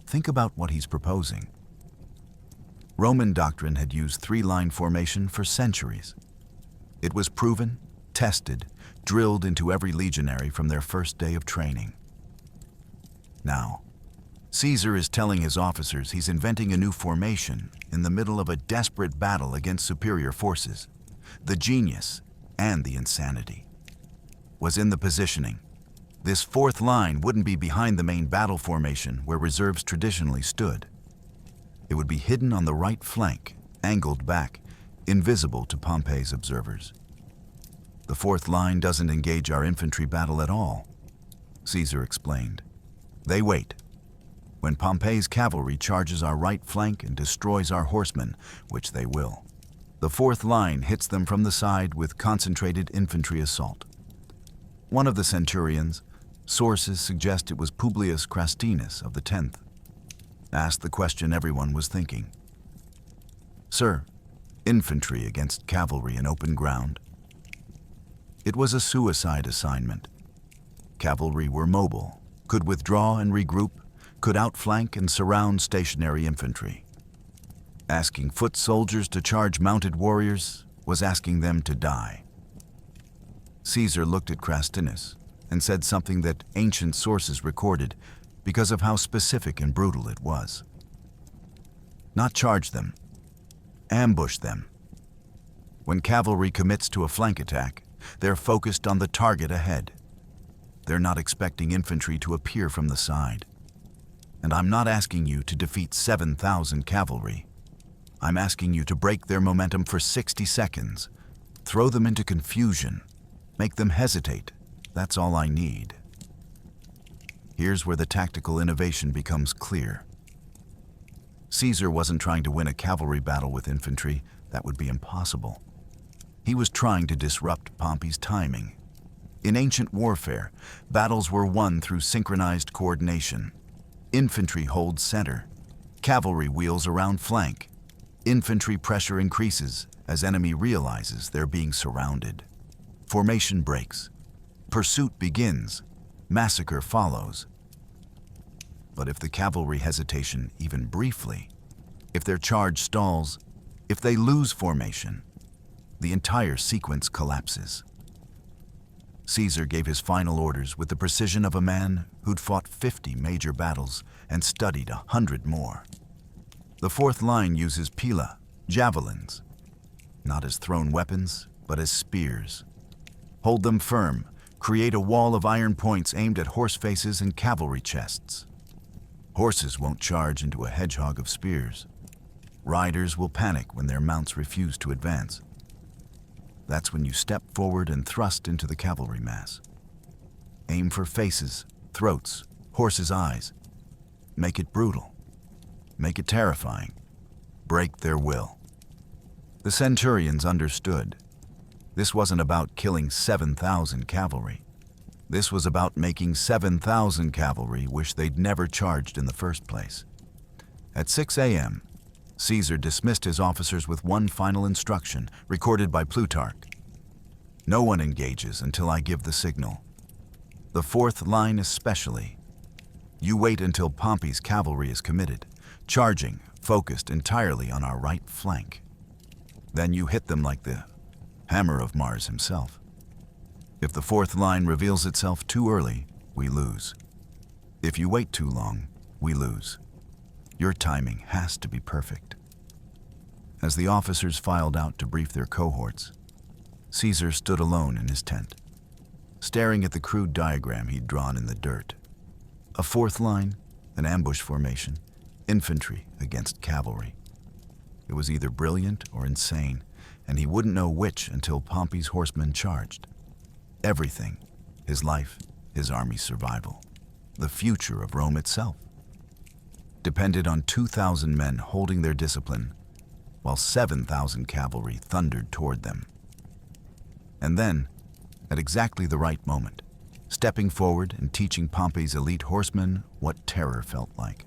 Think about what he's proposing. Roman doctrine had used 3-line formation for centuries. It was proven, tested, drilled into every legionary from their first day of training. Now, Caesar is telling his officers he's inventing a new formation in the middle of a desperate battle against superior forces. The genius and the insanity was in the positioning. This 4th line wouldn't be behind the main battle formation where reserves traditionally stood. It would be hidden on the right flank, angled back, invisible to Pompey's observers. The 4th line doesn't engage our infantry battle at all, Caesar explained. They wait. When Pompey's cavalry charges our right flank and destroys our horsemen, which they will, the 4th line hits them from the side with concentrated infantry assault. One of the centurions, sources suggest it was Publius Crastinus of the 10th, asked the question everyone was thinking. "Sir, infantry against cavalry in open ground?" It was a suicide assignment. Cavalry were mobile, could withdraw and regroup, could outflank and surround stationary infantry. Asking foot soldiers to charge mounted warriors was asking them to die. Caesar looked at Crastinus and said something that ancient sources recorded because of how specific and brutal it was. Not charge them, ambush them. When cavalry commits to a flank attack, they're focused on the target ahead. They're not expecting infantry to appear from the side. And I'm not asking you to defeat 7,000 cavalry. I'm asking you to break their momentum for 60 seconds, throw them into confusion, make them hesitate. That's all I need. Here's where the tactical innovation becomes clear. Caesar wasn't trying to win a cavalry battle with infantry. That would be impossible. He was trying to disrupt Pompey's timing. In ancient warfare, battles were won through synchronized coordination. Infantry holds center. Cavalry wheels around flank. Infantry pressure increases as enemy realizes they're being surrounded. Formation breaks. Pursuit begins. Massacre follows. But if the cavalry hesitation even briefly, if their charge stalls, if they lose formation, the entire sequence collapses. Caesar gave his final orders with the precision of a man who'd fought 50 major battles and studied 100 more. The 4th line uses pila, javelins, not as thrown weapons, but as spears. Hold them firm, create a wall of iron points aimed at horse faces and cavalry chests. Horses won't charge into a hedgehog of spears. Riders will panic when their mounts refuse to advance. That's when you step forward and thrust into the cavalry mass. Aim for faces, throats, horses' eyes. Make it brutal. Make it terrifying. Break their will. The centurions understood. This wasn't about killing 7,000 cavalry. This was about making 7,000 cavalry wish they'd never charged in the first place. At 6 a.m., Caesar dismissed his officers with one final instruction, recorded by Plutarch. No one engages until I give the signal. The 4th line especially. You wait until Pompey's cavalry is committed, charging, focused entirely on our right flank. Then you hit them like the hammer of Mars himself. If the 4th line reveals itself too early, we lose. If you wait too long, we lose. Your timing has to be perfect. As the officers filed out to brief their cohorts, Caesar stood alone in his tent, staring at the crude diagram he'd drawn in the dirt. A fourth line, an ambush formation, infantry against cavalry. It was either brilliant or insane, and he wouldn't know which until Pompey's horsemen charged. Everything, his life, his army's survival, the future of Rome itself, depended on 2,000 men holding their discipline, while 7,000 cavalry thundered toward them. And then, at exactly the right moment, stepping forward and teaching Pompey's elite horsemen what terror felt like.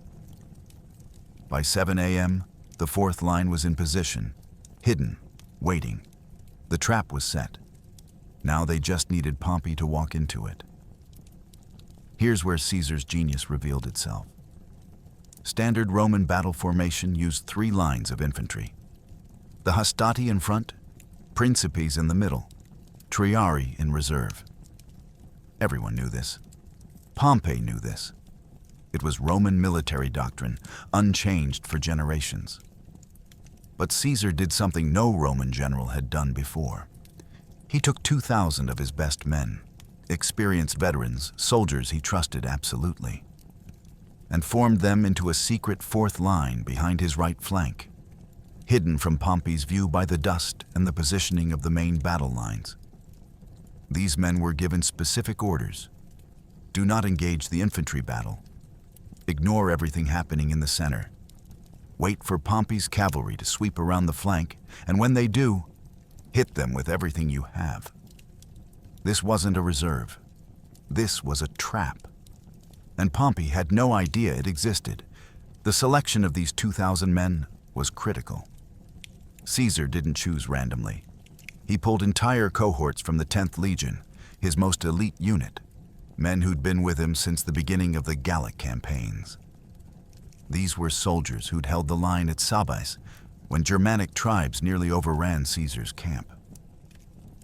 By 7 a.m., the fourth line was in position, hidden, waiting. The trap was set. Now they just needed Pompey to walk into it. Here's where Caesar's genius revealed itself. Standard Roman battle formation used 3 lines of infantry. The hastati in front, principes in the middle, triarii in reserve. Everyone knew this. Pompey knew this. It was Roman military doctrine, unchanged for generations. But Caesar did something no Roman general had done before. He took 2,000 of his best men, experienced veterans, soldiers he trusted absolutely, and formed them into a secret fourth line behind his right flank, hidden from Pompey's view by the dust and the positioning of the main battle lines. These men were given specific orders. Do not engage the infantry battle. Ignore everything happening in the center. Wait for Pompey's cavalry to sweep around the flank, and when they do, hit them with everything you have. This wasn't a reserve. This was a trap. And Pompey had no idea it existed. The selection of these 2,000 men was critical. Caesar didn't choose randomly. He pulled entire cohorts from the 10th Legion, his most elite unit, men who'd been with him since the beginning of the Gallic campaigns. These were soldiers who'd held the line at Sabais when Germanic tribes nearly overran Caesar's camp.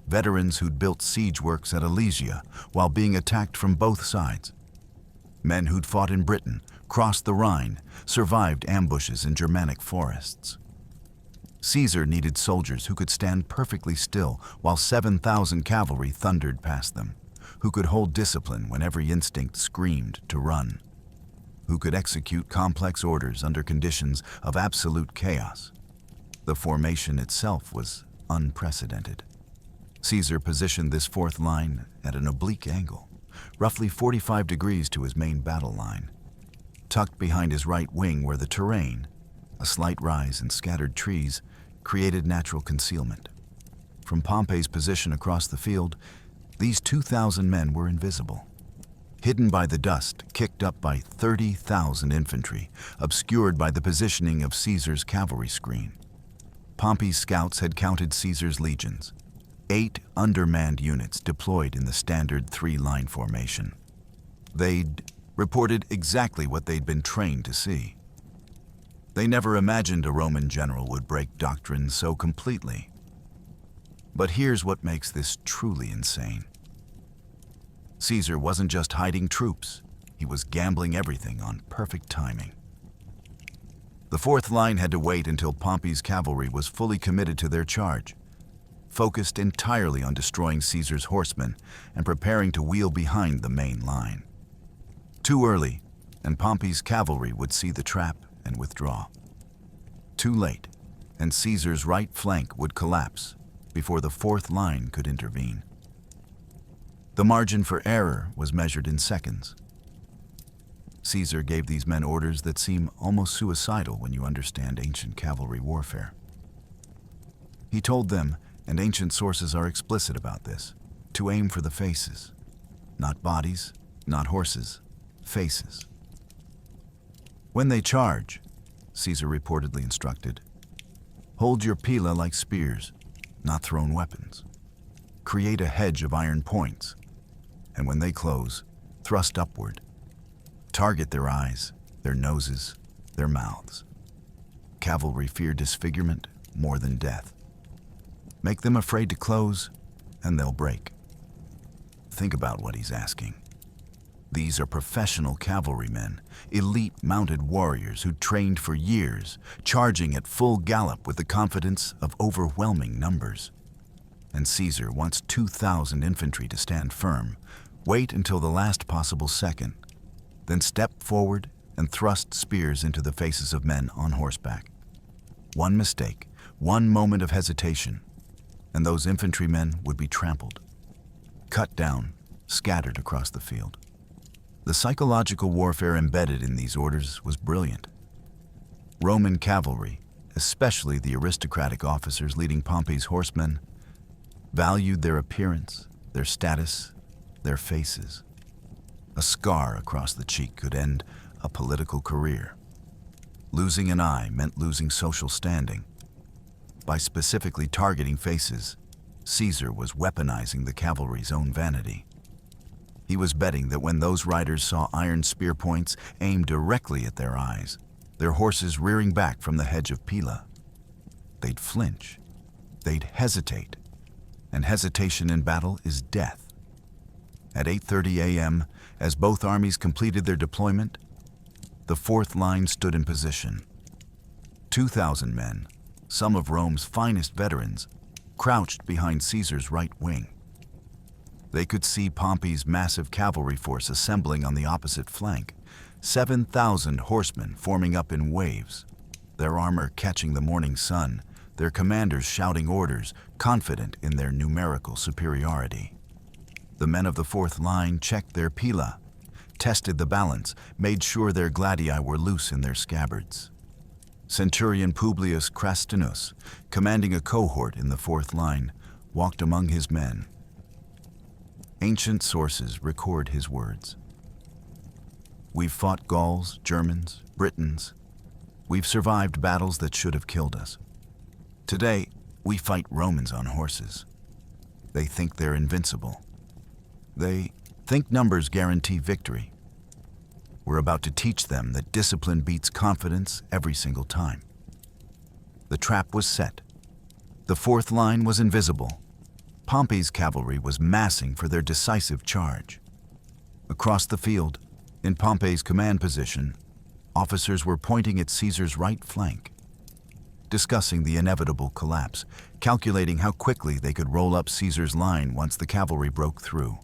Veterans who'd built siege works at Alesia while being attacked from both sides. Men who'd fought in Britain, crossed the Rhine, survived ambushes in Germanic forests. Caesar needed soldiers who could stand perfectly still while 7,000 cavalry thundered past them, who could hold discipline when every instinct screamed to run, who could execute complex orders under conditions of absolute chaos. The formation itself was unprecedented. Caesar positioned this fourth line at an oblique angle, roughly 45 degrees to his main battle line. Tucked behind his right wing were the terrain, a slight rise and scattered trees created natural concealment. From Pompey's position across the field, these 2,000 men were invisible, hidden by the dust kicked up by 30,000 infantry, obscured by the positioning of Caesar's cavalry screen. Pompey's scouts had counted Caesar's legions, 8 undermanned units deployed in the standard 3-line formation. They'd reported exactly what they'd been trained to see. They never imagined a Roman general would break doctrine so completely. But here's what makes this truly insane. Caesar wasn't just hiding troops, he was gambling everything on perfect timing. The fourth line had to wait until Pompey's cavalry was fully committed to their charge, focused entirely on destroying Caesar's horsemen and preparing to wheel behind the main line. Too early, and Pompey's cavalry would see the trap and withdraw. Too late, and Caesar's right flank would collapse before the fourth line could intervene. The margin for error was measured in seconds. Caesar gave these men orders that seem almost suicidal when you understand ancient cavalry warfare. He told them, and ancient sources are explicit about this, to aim for the faces. Not bodies, not horses, faces. When they charge, Caesar reportedly instructed, hold your pila like spears, not thrown weapons. Create a hedge of iron points, and when they close, thrust upward. Target their eyes, their noses, their mouths. Cavalry fear disfigurement more than death. Make them afraid to close, and they'll break. Think about what he's asking. These are professional cavalrymen, elite mounted warriors who trained for years, charging at full gallop with the confidence of overwhelming numbers. And Caesar wants 2,000 infantry to stand firm, wait until the last possible second, then step forward and thrust spears into the faces of men on horseback. One mistake, one moment of hesitation, and those infantrymen would be trampled, cut down, scattered across the field. The psychological warfare embedded in these orders was brilliant. Roman cavalry, especially the aristocratic officers leading Pompey's horsemen, valued their appearance, their status, their faces. A scar across the cheek could end a political career. Losing an eye meant losing social standing. By specifically targeting faces, Caesar was weaponizing the cavalry's own vanity. He was betting that when those riders saw iron spear points aimed directly at their eyes, their horses rearing back from the hedge of Pila, they'd flinch, they'd hesitate, and hesitation in battle is death. At 8:30 a.m., as both armies completed their deployment, the fourth line stood in position. 2,000 men, some of Rome's finest veterans, crouched behind Caesar's right wing. They could see Pompey's massive cavalry force assembling on the opposite flank, 7,000 horsemen forming up in waves, their armor catching the morning sun, their commanders shouting orders, confident in their numerical superiority. The men of the fourth line checked their pila, tested the balance, made sure their gladii were loose in their scabbards. Centurion Publius Crastinus, commanding a cohort in the fourth line, walked among his men. Ancient sources record his words. We've fought Gauls, Germans, Britons. We've survived battles that should have killed us. Today, we fight Romans on horses. They think they're invincible. They think numbers guarantee victory. We're about to teach them that discipline beats confidence every single time. The trap was set. The fourth line was invisible. Pompey's cavalry was massing for their decisive charge. Across the field, in Pompey's command position, officers were pointing at Caesar's right flank, discussing the inevitable collapse, calculating how quickly they could roll up Caesar's line once the cavalry broke through.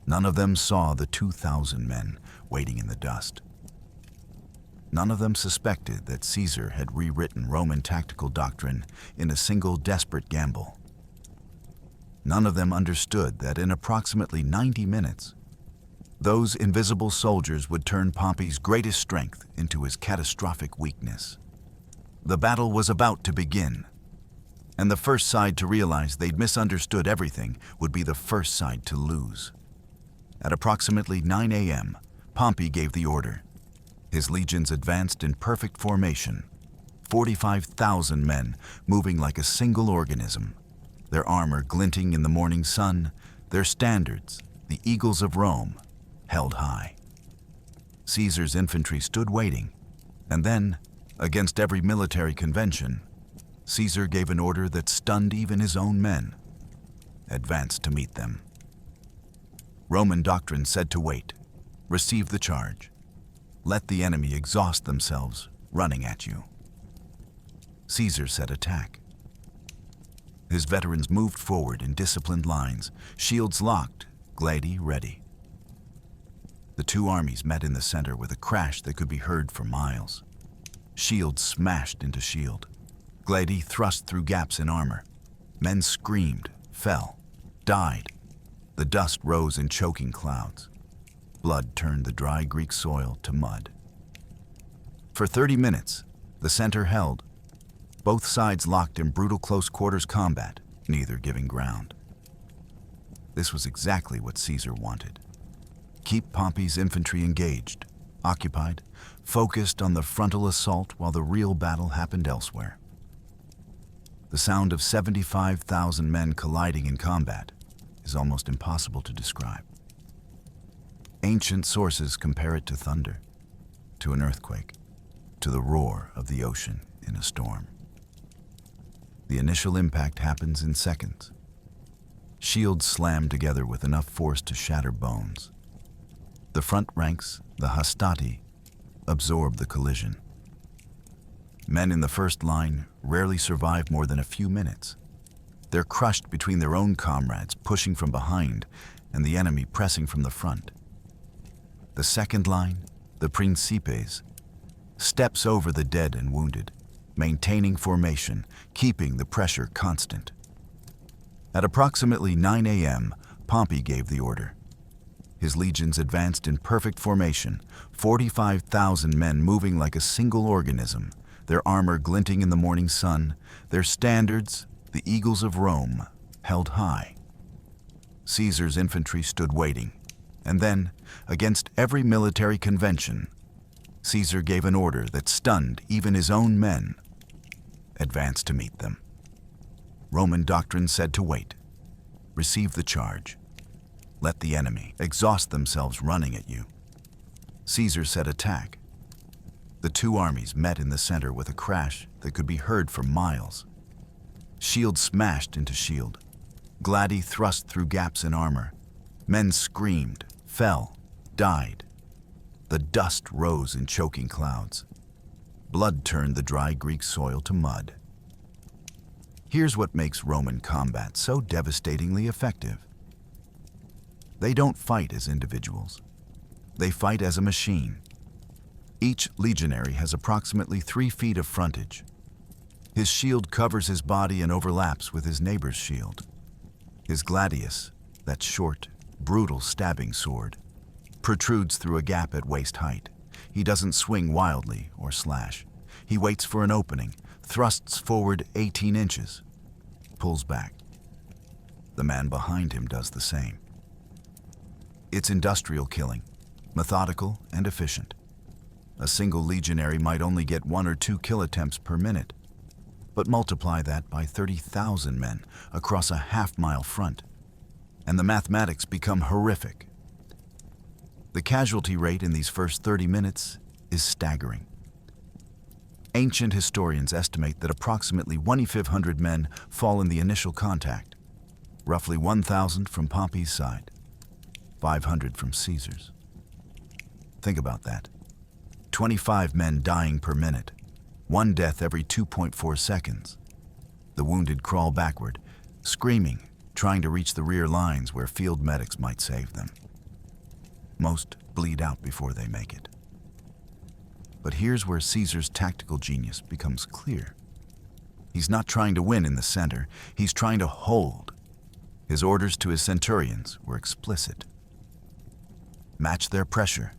None of them saw the 2,000 men waiting in the dust. None of them suspected that Caesar had rewritten Roman tactical doctrine in a single desperate gamble. None of them understood that in approximately 90 minutes, those invisible soldiers would turn Pompey's greatest strength into his catastrophic weakness. The battle was about to begin, and the first side to realize they'd misunderstood everything would be the first side to lose. At approximately 9 a.m., Pompey gave the order. His legions advanced in perfect formation, 45,000 men moving like a single organism, their armor glinting in the morning sun, their standards, the eagles of Rome, held high. Caesar's infantry stood waiting, and then, against every military convention, Caesar gave an order that stunned even his own men. Advance to meet them. Roman doctrine said to wait, receive the charge. Let the enemy exhaust themselves running at you. Caesar said attack. His veterans moved forward in disciplined lines, shields locked, gladi ready. The two armies met in the center with a crash that could be heard for miles. Shield smashed into shield. Gladi thrust through gaps in armor. Men screamed, fell, died. The dust rose in choking clouds. Blood turned the dry Greek soil to mud. For 30 minutes, the center held, both sides locked in brutal close-quarters combat, neither giving ground. This was exactly what Caesar wanted. Keep Pompey's infantry engaged, occupied, focused on the frontal assault while the real battle happened elsewhere. The sound of 75,000 men colliding in combat is almost impossible to describe. Ancient sources compare it to thunder, to an earthquake, to the roar of the ocean in a storm. The initial impact happens in seconds. Shields slam together with enough force to shatter bones. The front ranks, the hastati, absorb the collision. Men in the first line rarely survive more than a few minutes. They're crushed between their own comrades pushing from behind and the enemy pressing from the front. The second line, the principes, steps over the dead and wounded, maintaining formation, keeping the pressure constant. At approximately 9 a.m., Pompey gave the order. His legions advanced in perfect formation, 45,000 men moving like a single organism, their armor glinting in the morning sun, their standards, the eagles of Rome, held high. Caesar's infantry stood waiting, and then, against every military convention, Caesar gave an order that stunned even his own men. Advance to meet them. Roman doctrine said to wait. Receive the charge. Let the enemy exhaust themselves running at you. Caesar said attack. The two armies met in the center with a crash that could be heard for miles. Shield smashed into shield. Gladi thrust through gaps in armor. Men screamed, fell, died. The dust rose in choking clouds. Blood turned the dry Greek soil to mud. Here's what makes Roman combat so devastatingly effective. They don't fight as individuals. They fight as a machine. Each legionary has approximately 3 feet of frontage. His shield covers his body and overlaps with his neighbor's shield. His gladius, that short, brutal stabbing sword, protrudes through a gap at waist height. He doesn't swing wildly or slash. He waits for an opening, thrusts forward 18 inches, pulls back. The man behind him does the same. It's industrial killing, methodical and efficient. A single legionary might only get 1 or 2 kill attempts per minute, but multiply that by 30,000 men across a half-mile front, and the mathematics become horrific. The casualty rate in these first 30 minutes is staggering. Ancient historians estimate that approximately 2,500 men fall in the initial contact, roughly 1,000 from Pompey's side, 500 from Caesar's. Think about that. 25 men dying per minute, 1 death every 2.4 seconds. The wounded crawl backward, screaming, trying to reach the rear lines where field medics might save them. Most bleed out before they make it. But here's where Caesar's tactical genius becomes clear. He's not trying to win in the center, he's trying to hold. His orders to his centurions were explicit. Match their pressure.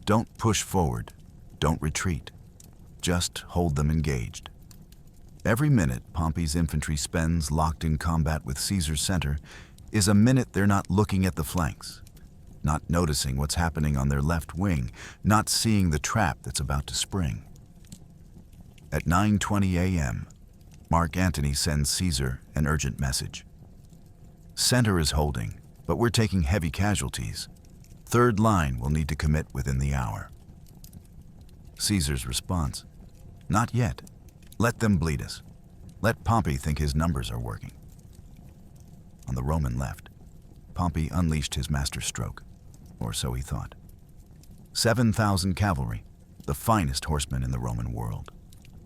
Don't push forward, don't retreat. Just hold them engaged. Every minute Pompey's infantry spends locked in combat with Caesar's center is a minute they're not looking at the flanks, not noticing what's happening on their left wing, not seeing the trap that's about to spring. At 9:20 a.m., Mark Antony sends Caesar an urgent message. Center is holding, but we're taking heavy casualties. Third line will need to commit within the hour. Caesar's response: not yet. Let them bleed us. Let Pompey think his numbers are working. On the Roman left, Pompey unleashed his masterstroke, or so he thought. 7,000 cavalry, the finest horsemen in the Roman world,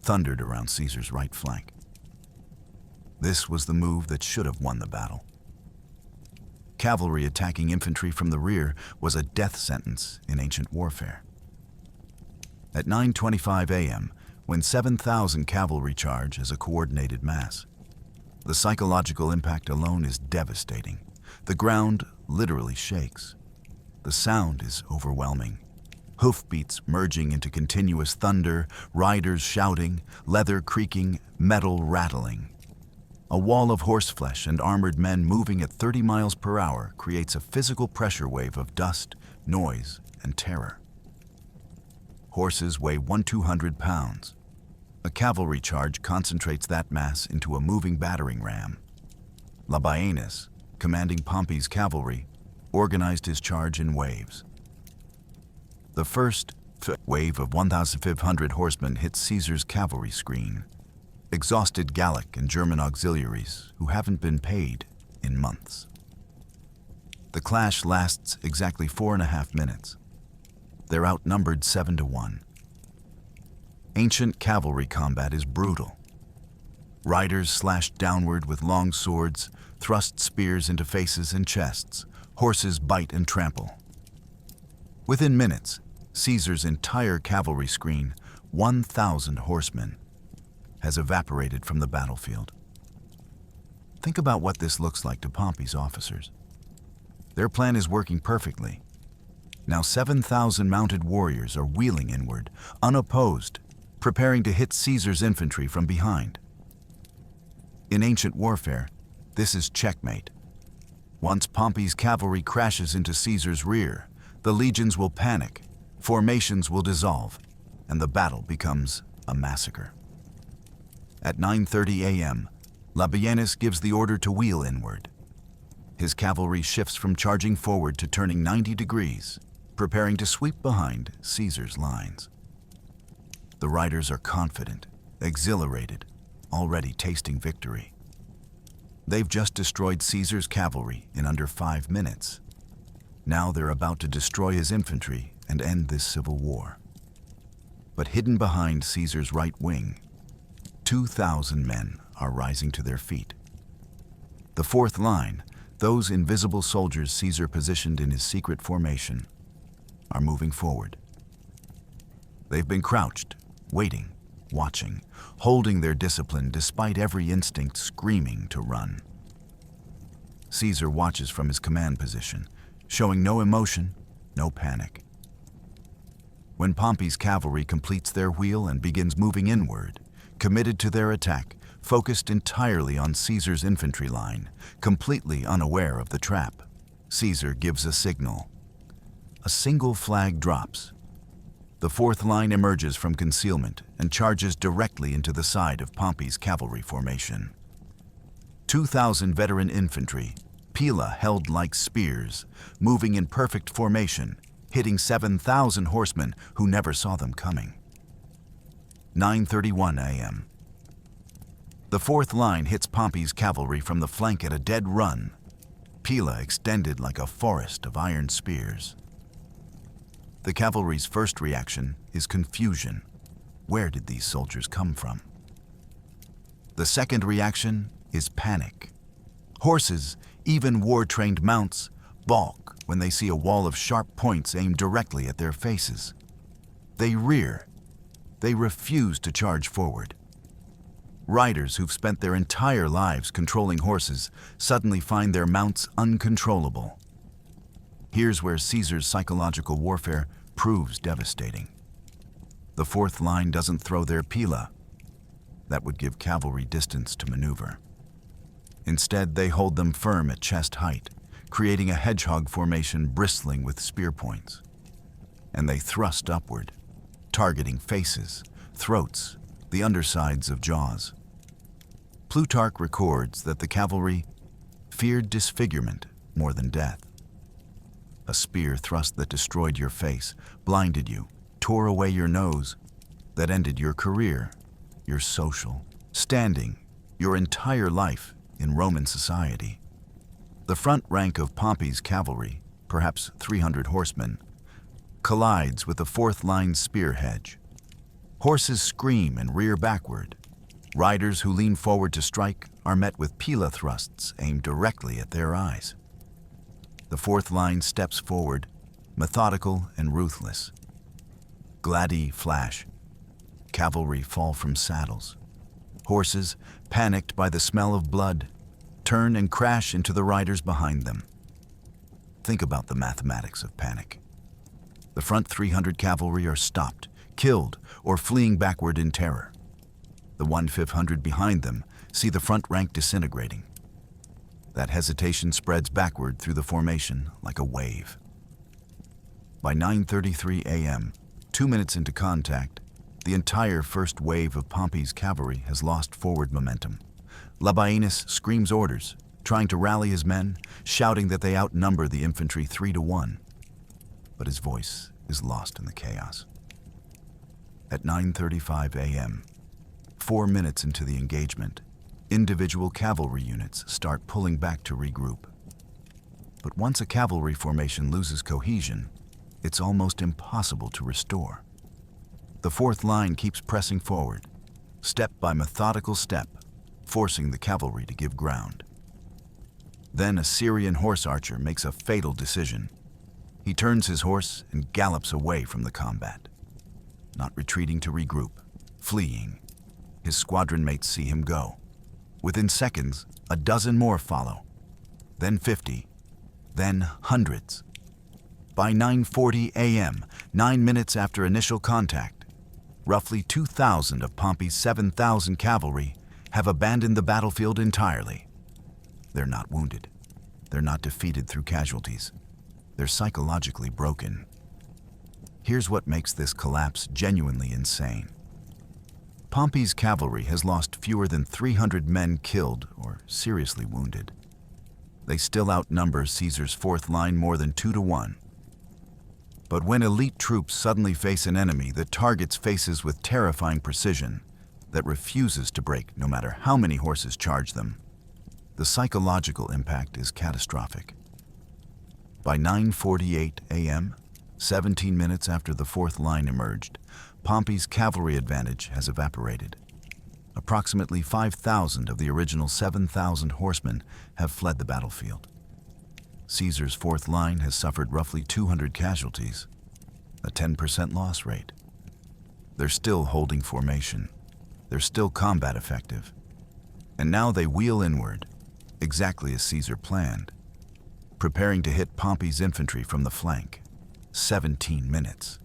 thundered around Caesar's right flank. This was the move that should have won the battle. Cavalry attacking infantry from the rear was a death sentence in ancient warfare. At 9:25 a.m., when 7,000 cavalry charge as a coordinated mass, the psychological impact alone is devastating. The ground literally shakes. The sound is overwhelming. Hoofbeats merging into continuous thunder, riders shouting, leather creaking, metal rattling. A wall of horseflesh and armored men moving at 30 miles per hour creates a physical pressure wave of dust, noise, and terror. Horses weigh 1,200 pounds. A cavalry charge concentrates that mass into a moving battering ram. Labienus, commanding Pompey's cavalry, organized his charge in waves. The first wave of 1,500 horsemen hit Caesar's cavalry screen, exhausted Gallic and German auxiliaries who haven't been paid in months. The clash lasts exactly 4.5 minutes. They're outnumbered 7-1. Ancient cavalry combat is brutal. Riders slash downward with long swords, thrust spears into faces and chests. Horses bite and trample. Within minutes, Caesar's entire cavalry screen, 1,000 horsemen, has evaporated from the battlefield. Think about what this looks like to Pompey's officers. Their plan is working perfectly. Now 7,000 mounted warriors are wheeling inward, unopposed, preparing to hit Caesar's infantry from behind. In ancient warfare, this is checkmate. Once Pompey's cavalry crashes into Caesar's rear, the legions will panic, formations will dissolve, and the battle becomes a massacre. At 9:30 a.m., Labienus gives the order to wheel inward. His cavalry shifts from charging forward to turning 90 degrees, preparing to sweep behind Caesar's lines. The riders are confident, exhilarated, already tasting victory. They've just destroyed Caesar's cavalry in under 5 minutes. Now they're about to destroy his infantry and end this civil war. But hidden behind Caesar's right wing, 2,000 men are rising to their feet. The fourth line, those invisible soldiers Caesar positioned in his secret formation, are moving forward. They've been crouched, waiting, watching, holding their discipline despite every instinct screaming to run. Caesar watches from his command position, showing no emotion, no panic. When Pompey's cavalry completes their wheel and begins moving inward, committed to their attack, focused entirely on Caesar's infantry line, completely unaware of the trap, Caesar gives a signal. A single flag drops. The fourth line emerges from concealment and charges directly into the side of Pompey's cavalry formation. 2,000 veteran infantry, pila held like spears, moving in perfect formation, hitting 7,000 horsemen who never saw them coming. 9:31 a.m. The fourth line hits Pompey's cavalry from the flank at a dead run, pila extended like a forest of iron spears. The cavalry's first reaction is confusion. Where did these soldiers come from? The second reaction is panic. Horses, even war-trained mounts, balk when they see a wall of sharp points aimed directly at their faces. They rear. They refuse to charge forward. Riders who've spent their entire lives controlling horses suddenly find their mounts uncontrollable. Here's where Caesar's psychological warfare proves devastating. The fourth line doesn't throw their pila. That would give cavalry distance to maneuver. Instead, they hold them firm at chest height, creating a hedgehog formation bristling with spear points. And they thrust upward, targeting faces, throats, the undersides of jaws. Plutarch records that the cavalry feared disfigurement more than death. A spear thrust that destroyed your face, blinded you, tore away your nose, that ended your career, your social standing, your entire life in Roman society. The front rank of Pompey's cavalry, perhaps 300 horsemen, collides with the fourth line spear hedge. Horses scream and rear backward. Riders who lean forward to strike are met with pila thrusts aimed directly at their eyes. The fourth line steps forward, methodical and ruthless. Gladi flash. Cavalry fall from saddles. Horses, panicked by the smell of blood, turn and crash into the riders behind them. Think about the mathematics of panic. The front 300 cavalry are stopped, killed, or fleeing backward in terror. The 1,500 behind them see the front rank disintegrating. That hesitation spreads backward through the formation like a wave. By 9:33 a.m., 2 minutes into contact, the entire first wave of Pompey's cavalry has lost forward momentum. Labienus screams orders, trying to rally his men, shouting that they outnumber the infantry 3-1. But his voice is lost in the chaos. At 9:35 a.m., 4 minutes into the engagement, individual cavalry units start pulling back to regroup. But once a cavalry formation loses cohesion, it's almost impossible to restore. The fourth line keeps pressing forward, step by methodical step, forcing the cavalry to give ground. Then a Syrian horse archer makes a fatal decision. He turns his horse and gallops away from the combat, not retreating to regroup, fleeing. His squadron mates see him go. Within seconds, a dozen more follow, then 50, then hundreds. By 9:40 a.m., 9 minutes after initial contact, roughly 2,000 of Pompey's 7,000 cavalry have abandoned the battlefield entirely. They're not wounded. They're not defeated through casualties. They're psychologically broken. Here's what makes this collapse genuinely insane. Pompey's cavalry has lost fewer than 300 men killed or seriously wounded. They still outnumber Caesar's fourth line more than 2-1. But when elite troops suddenly face an enemy that targets faces with terrifying precision, that refuses to break no matter how many horses charge them, the psychological impact is catastrophic. By 9:48 a.m., 17 minutes after the fourth line emerged, Pompey's cavalry advantage has evaporated. Approximately 5,000 of the original 7,000 horsemen have fled the battlefield. Caesar's fourth line has suffered roughly 200 casualties, a 10% loss rate. They're still holding formation. They're still combat effective. And now they wheel inward, exactly as Caesar planned, preparing to hit Pompey's infantry from the flank. 17 minutes.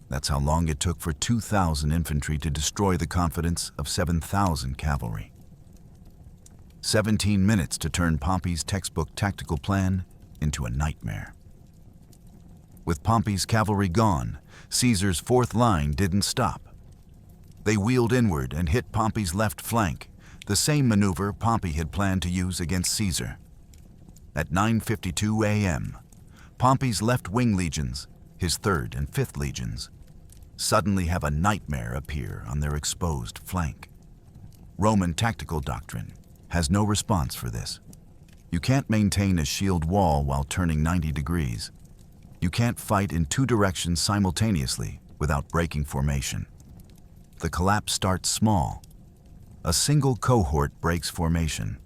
That's how long it took for 2,000 infantry to destroy the confidence of 7,000 cavalry. 17 minutes to turn Pompey's textbook tactical plan into a nightmare. With Pompey's cavalry gone, Caesar's fourth line didn't stop. They wheeled inward and hit Pompey's left flank, the same maneuver Pompey had planned to use against Caesar. At 9:52 a.m., Pompey's left-wing legions, his 3rd and 5th legions, suddenly have a nightmare appear on their exposed flank. Roman tactical doctrine has no response for this. You can't maintain a shield wall while turning 90 degrees. You can't fight in 2 directions simultaneously without breaking formation. The collapse starts small. A single cohort breaks formation.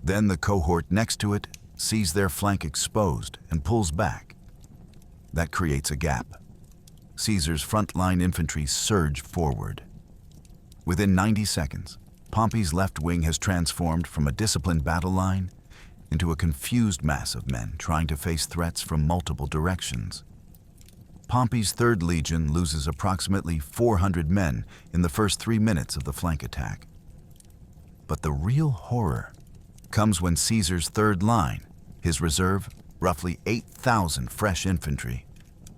Then the cohort next to it sees their flank exposed and pulls back. That creates a gap. Caesar's frontline infantry surge forward. Within 90 seconds, Pompey's left wing has transformed from a disciplined battle line into a confused mass of men trying to face threats from multiple directions. Pompey's 3rd Legion loses approximately 400 men in the first 3 minutes of the flank attack. But the real horror comes when Caesar's 3rd line, his reserve, roughly 8,000 fresh infantry,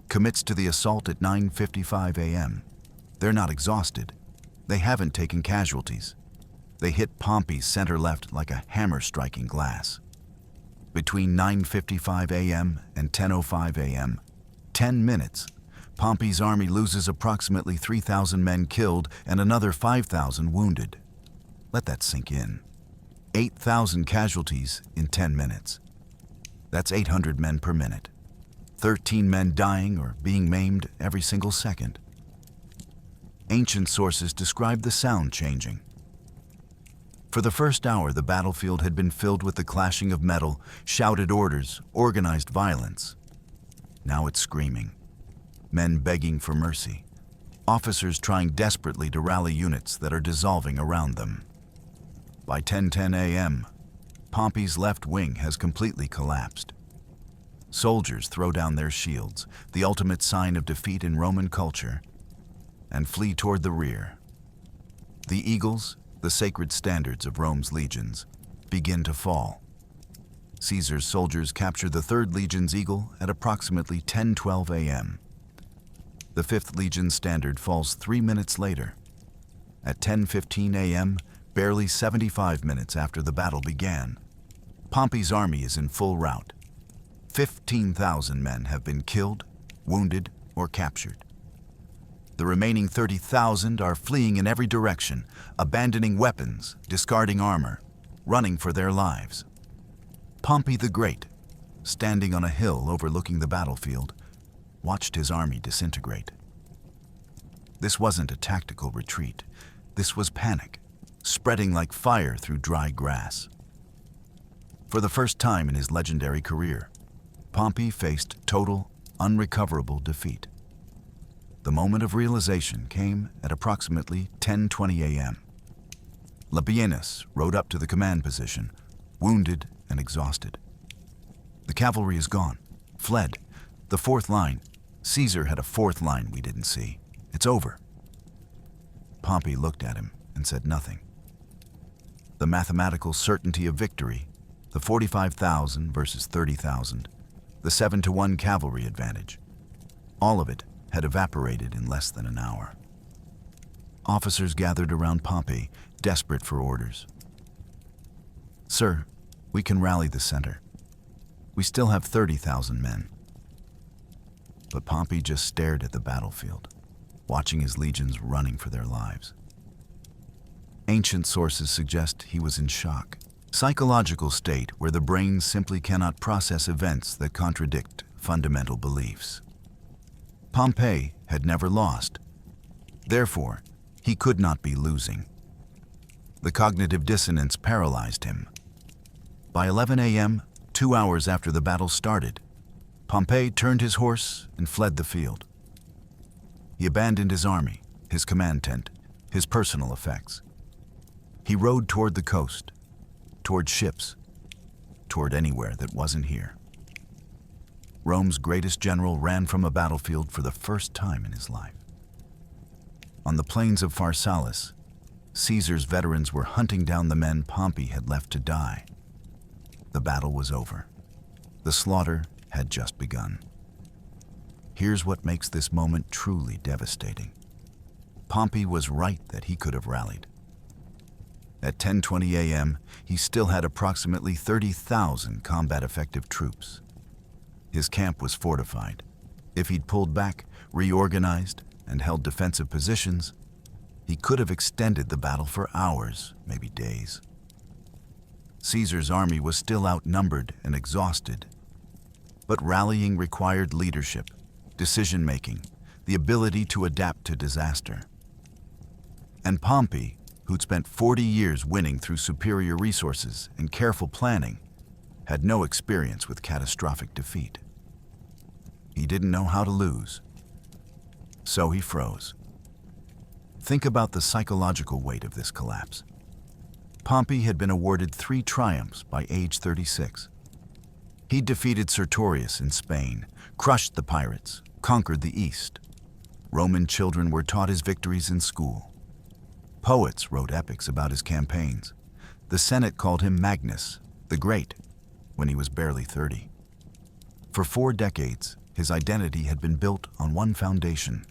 commits to the assault at 9:55 a.m. They're not exhausted. They haven't taken casualties. They hit Pompey's center-left like a hammer striking glass. Between 9:55 a.m. and 10:05 a.m., 10 minutes, Pompey's army loses approximately 3,000 men killed and another 5,000 wounded. Let that sink in. 8,000 casualties in 10 minutes. That's 800 men per minute. 13 men dying or being maimed every single second. Ancient sources describe the sound changing. For the first hour, the battlefield had been filled with the clashing of metal, shouted orders, organized violence. Now it's screaming. Men begging for mercy. Officers trying desperately to rally units that are dissolving around them. By 10:10 a.m., Pompey's left wing has completely collapsed. Soldiers throw down their shields, the ultimate sign of defeat in Roman culture, and flee toward the rear. The eagles, the sacred standards of Rome's legions, begin to fall. Caesar's soldiers capture the 3rd Legion's eagle at approximately 10:12 a.m. The 5th Legion standard falls 3 minutes later. At 10:15 a.m., barely 75 minutes after the battle began, Pompey's army is in full rout. 15,000 men have been killed, wounded, or captured. The remaining 30,000 are fleeing in every direction, abandoning weapons, discarding armor, running for their lives. Pompey the Great, standing on a hill overlooking the battlefield, watched his army disintegrate. This wasn't a tactical retreat. This was panic, spreading like fire through dry grass. For the first time in his legendary career, Pompey faced total, unrecoverable defeat. The moment of realization came at approximately 10:20 a.m. Legionaries rode up to the command position, wounded and exhausted. The cavalry is gone, fled. The fourth line. Caesar had a fourth line we didn't see. It's over. Pompey looked at him and said nothing. The mathematical certainty of victory, the 45,000 versus 30,000, the 7-to-1 cavalry advantage, all of it had evaporated in less than an hour. Officers gathered around Pompey, desperate for orders. "Sir, we can rally the center. We still have 30,000 men." But Pompey just stared at the battlefield, watching his legions running for their lives. Ancient sources suggest he was in shock, psychological state where the brain simply cannot process events that contradict fundamental beliefs. Pompey had never lost. Therefore, he could not be losing. The cognitive dissonance paralyzed him. By 11 a.m., 2 hours after the battle started, Pompey turned his horse and fled the field. He abandoned his army, his command tent, his personal effects. He rode toward the coast, toward ships, toward anywhere that wasn't here. Rome's greatest general ran from a battlefield for the first time in his life. On the plains of Pharsalus, Caesar's veterans were hunting down the men Pompey had left to die. The battle was over. The slaughter had just begun. Here's what makes this moment truly devastating. Pompey was right that he could have rallied. At 10:20 a.m., he still had approximately 30,000 combat-effective troops. His camp was fortified. If he'd pulled back, reorganized, and held defensive positions, he could have extended the battle for hours, maybe days. Caesar's army was still outnumbered and exhausted, but rallying required leadership, decision-making, the ability to adapt to disaster. And Pompey, who'd spent 40 years winning through superior resources and careful planning, had no experience with catastrophic defeat. He didn't know how to lose, so he froze. Think about the psychological weight of this collapse. Pompey had been awarded 3 triumphs by age 36. He defeated Sertorius in Spain, crushed the pirates, conquered the East. Roman children were taught his victories in school. Poets wrote epics about his campaigns. The Senate called him Magnus, the Great, when he was barely 30. For 4 decades, his identity had been built on one foundation.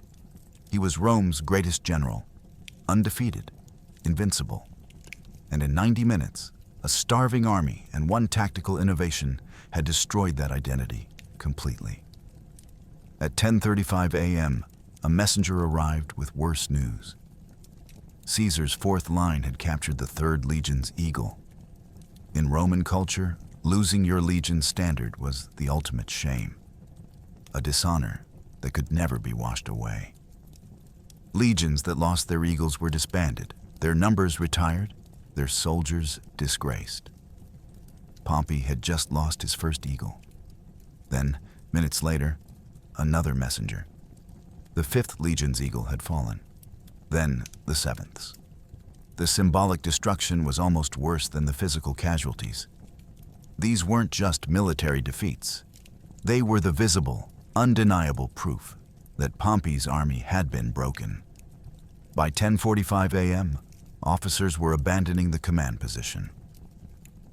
He was Rome's greatest general, undefeated, invincible. And in 90 minutes, a starving army and one tactical innovation had destroyed that identity completely. At 10:35 a.m., a messenger arrived with worse news. Caesar's fourth line had captured the 3rd Legion's eagle. In Roman culture, losing your legion's standard was the ultimate shame, a dishonor that could never be washed away. Legions that lost their eagles were disbanded, their numbers retired, their soldiers disgraced. Pompey had just lost his first eagle. Then, minutes later, another messenger. The 5th Legion's eagle had fallen. Then the 7th's. The symbolic destruction was almost worse than the physical casualties. These weren't just military defeats. They were the visible, undeniable proof that Pompey's army had been broken. By 10:45 a.m., officers were abandoning the command position.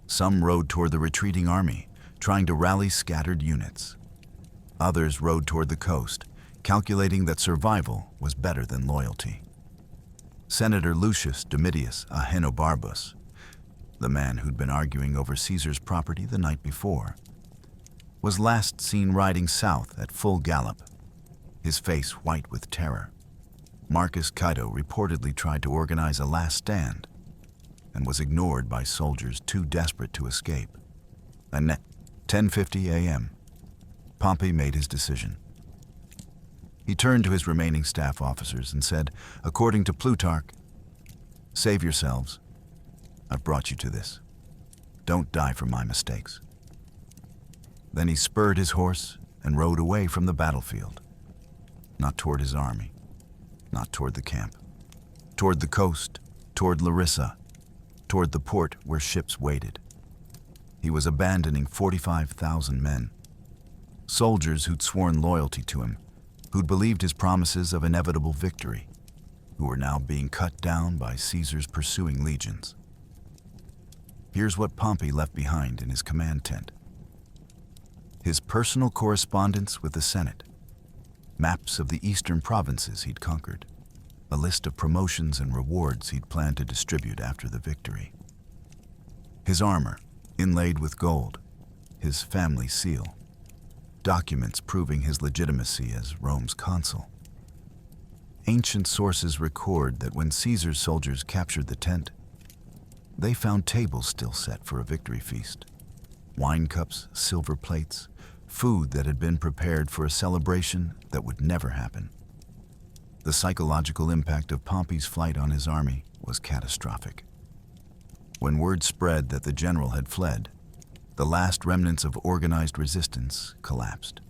Some rode toward the retreating army, trying to rally scattered units. Others rode toward the coast, calculating that survival was better than loyalty. Senator Lucius Domitius Ahenobarbus, the man who'd been arguing over Caesar's property the night before, was last seen riding south at full gallop, his face white with terror. Marcus Cato reportedly tried to organize a last stand and was ignored by soldiers too desperate to escape. At 10:50 a.m., Pompey made his decision. He turned to his remaining staff officers and said, according to Plutarch, "Save yourselves. I've brought you to this. Don't die for my mistakes." Then he spurred his horse and rode away from the battlefield, not toward his army, not toward the camp, toward the coast, toward Larissa, toward the port where ships waited. He was abandoning 45,000 men, soldiers who'd sworn loyalty to him, who'd believed his promises of inevitable victory, who were now being cut down by Caesar's pursuing legions. Here's what Pompey left behind in his command tent: his personal correspondence with the Senate, maps of the eastern provinces he'd conquered, a list of promotions and rewards he'd planned to distribute after the victory, his armor inlaid with gold, his family seal, documents proving his legitimacy as Rome's consul. Ancient sources record that when Caesar's soldiers captured the tent, they found tables still set for a victory feast, wine cups, silver plates, food that had been prepared for a celebration that would never happen. The psychological impact of Pompey's flight on his army was catastrophic. When word spread that the general had fled, the last remnants of organized resistance collapsed.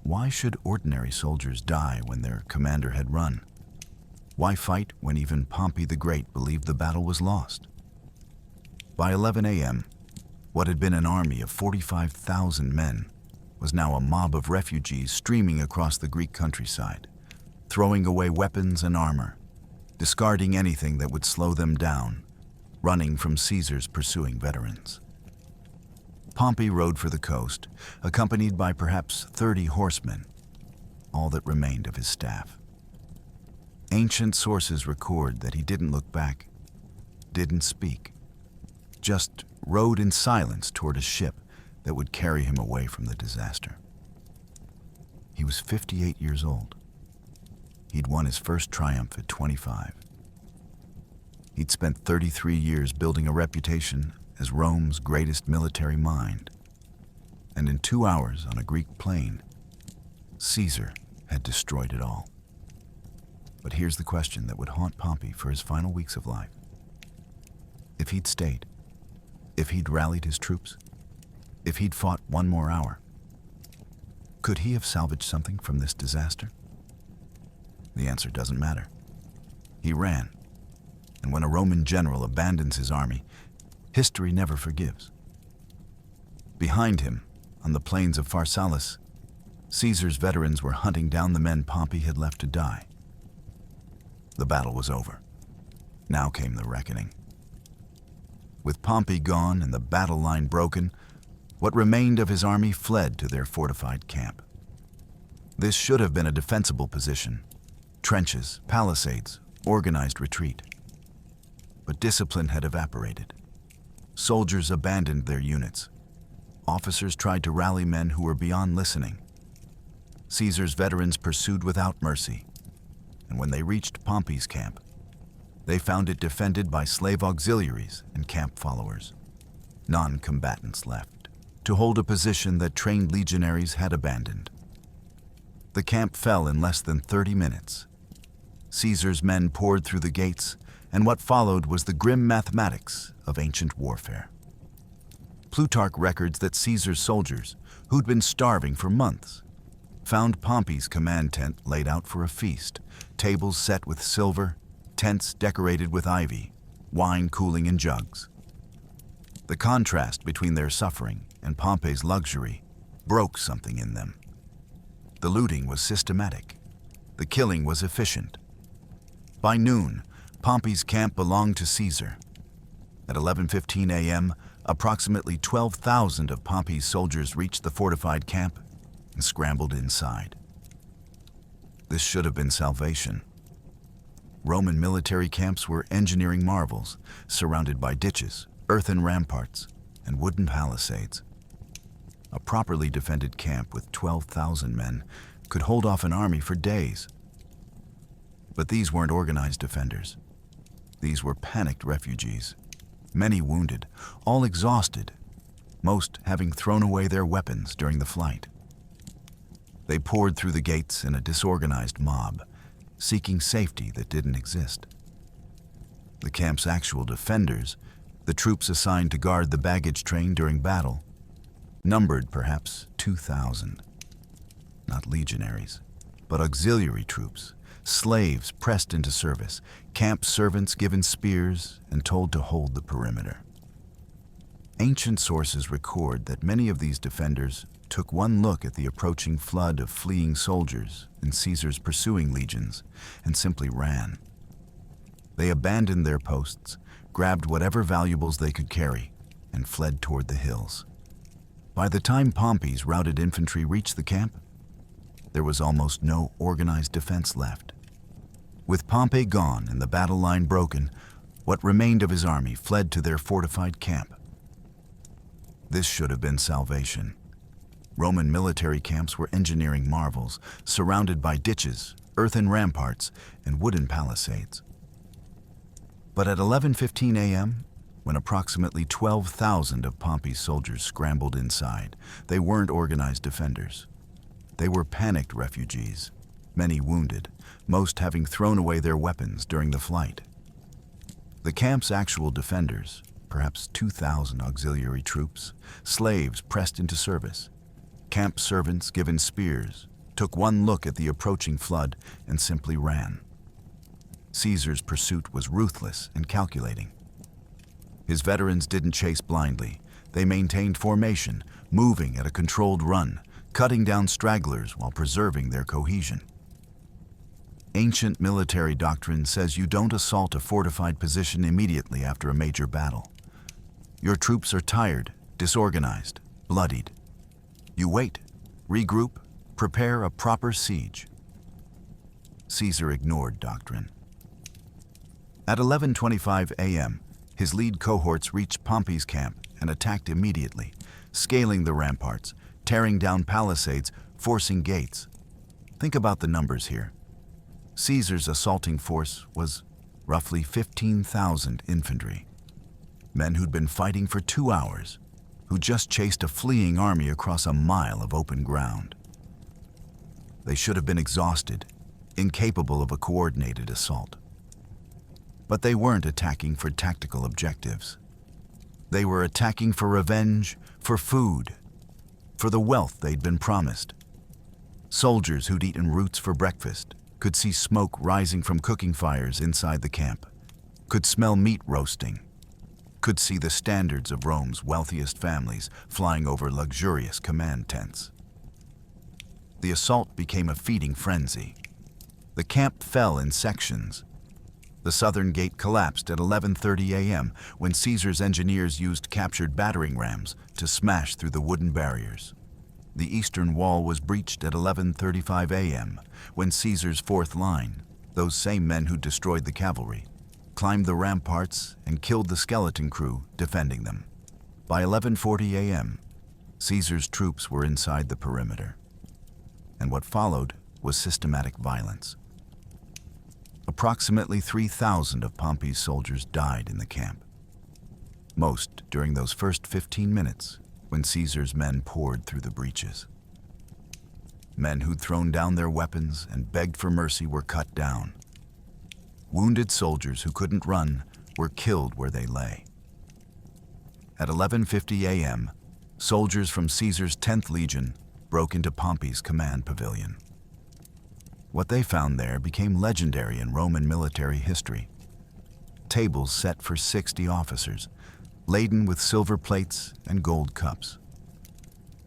Why should ordinary soldiers die when their commander had run? Why fight when even Pompey the Great believed the battle was lost? By 11 a.m., what had been an army of 45,000 men was now a mob of refugees streaming across the Greek countryside, throwing away weapons and armor, discarding anything that would slow them down, running from Caesar's pursuing veterans. Pompey rode for the coast, accompanied by perhaps 30 horsemen, all that remained of his staff. Ancient sources record that he didn't look back, didn't speak, just rode in silence toward a ship that would carry him away from the disaster. He was 58 years old. He'd won his first triumph at 25. He'd spent 33 years building a reputation as Rome's greatest military mind. And in 2 hours on a Greek plain, Caesar had destroyed it all. But here's the question that would haunt Pompey for his final weeks of life. If he'd stayed, if he'd rallied his troops, if he'd fought one more hour, could he have salvaged something from this disaster? The answer doesn't matter. He ran. And when a Roman general abandons his army, history never forgives. Behind him, on the plains of Pharsalus, Caesar's veterans were hunting down the men Pompey had left to die. The battle was over. Now came the reckoning. With Pompey gone and the battle line broken, what remained of his army fled to their fortified camp. This should have been a defensible position: trenches, palisades, organized retreat. But discipline had evaporated. Soldiers abandoned their units. Officers tried to rally men who were beyond listening. Caesar's veterans pursued without mercy, and when they reached Pompey's camp, they found it defended by slave auxiliaries and camp followers, non-combatants left, to hold a position that trained legionaries had abandoned. The camp fell in less than 30 minutes. Caesar's men poured through the gates, and what followed was the grim mathematics of ancient warfare. Plutarch records that Caesar's soldiers, who'd been starving for months, found Pompey's command tent laid out for a feast, tables set with silver, tents decorated with ivy, wine cooling in jugs. The contrast between their suffering and Pompey's luxury broke something in them. The looting was systematic. The killing was efficient. By noon, Pompey's camp belonged to Caesar. At 11:15 a.m., approximately 12,000 of Pompey's soldiers reached the fortified camp and scrambled inside. This should have been salvation. Roman military camps were engineering marvels, surrounded by ditches, earthen ramparts, and wooden palisades. A properly defended camp with 12,000 men could hold off an army for days. But these weren't organized defenders. These were panicked refugees, many wounded, all exhausted, most having thrown away their weapons during the flight. They poured through the gates in a disorganized mob, seeking safety that didn't exist. The camp's actual defenders, the troops assigned to guard the baggage train during battle, numbered perhaps 2,000. Not legionaries, but auxiliary troops, slaves pressed into service, camp servants given spears and told to hold the perimeter. Ancient sources record that many of these defenders took one look at the approaching flood of fleeing soldiers in Caesar's pursuing legions and simply ran. They abandoned their posts, grabbed whatever valuables they could carry, and fled toward the hills. By the time Pompey's routed infantry reached the camp, there was almost no organized defense left. With Pompey gone and the battle line broken, what remained of his army fled to their fortified camp. This should have been salvation. Roman military camps were engineering marvels, surrounded by ditches, earthen ramparts, and wooden palisades. But at 11:15 a.m., when approximately 12,000 of Pompey's soldiers scrambled inside, they weren't organized defenders. They were panicked refugees, many wounded, most having thrown away their weapons during the flight. The camp's actual defenders, perhaps 2,000 auxiliary troops, slaves pressed into service, camp servants given spears, took one look at the approaching flood and simply ran. Caesar's pursuit was ruthless and calculating. His veterans didn't chase blindly. They maintained formation, moving at a controlled run, cutting down stragglers while preserving their cohesion. Ancient military doctrine says you don't assault a fortified position immediately after a major battle. Your troops are tired, disorganized, bloodied. You wait, regroup, prepare a proper siege. Caesar ignored doctrine. At 11:25 a.m., his lead cohorts reached Pompey's camp and attacked immediately, scaling the ramparts, tearing down palisades, forcing gates. Think about the numbers here. Caesar's assaulting force was roughly 15,000 infantry, men who'd been fighting for 2 hours, who just chased a fleeing army across a mile of open ground. They should have been exhausted, incapable of a coordinated assault. But they weren't attacking for tactical objectives. They were attacking for revenge, for food, for the wealth they'd been promised. Soldiers who'd eaten roots for breakfast could see smoke rising from cooking fires inside the camp, could smell meat roasting, could see the standards of Rome's wealthiest families flying over luxurious command tents. The assault became a feeding frenzy. The camp fell in sections. The southern gate collapsed at 11:30 a.m. when Caesar's engineers used captured battering rams to smash through the wooden barriers. The eastern wall was breached at 11:35 a.m. when Caesar's fourth line, those same men who destroyed the cavalry, climbed the ramparts and killed the skeleton crew defending them. By 11:40 a.m., Caesar's troops were inside the perimeter. And what followed was systematic violence. Approximately 3,000 of Pompey's soldiers died in the camp, most during those first 15 minutes when Caesar's men poured through the breaches. Men who'd thrown down their weapons and begged for mercy were cut down. Wounded soldiers who couldn't run were killed where they lay. At 11:50 a.m., soldiers from Caesar's 10th Legion broke into Pompey's command pavilion. What they found there became legendary in Roman military history. Tables set for 60 officers, laden with silver plates and gold cups.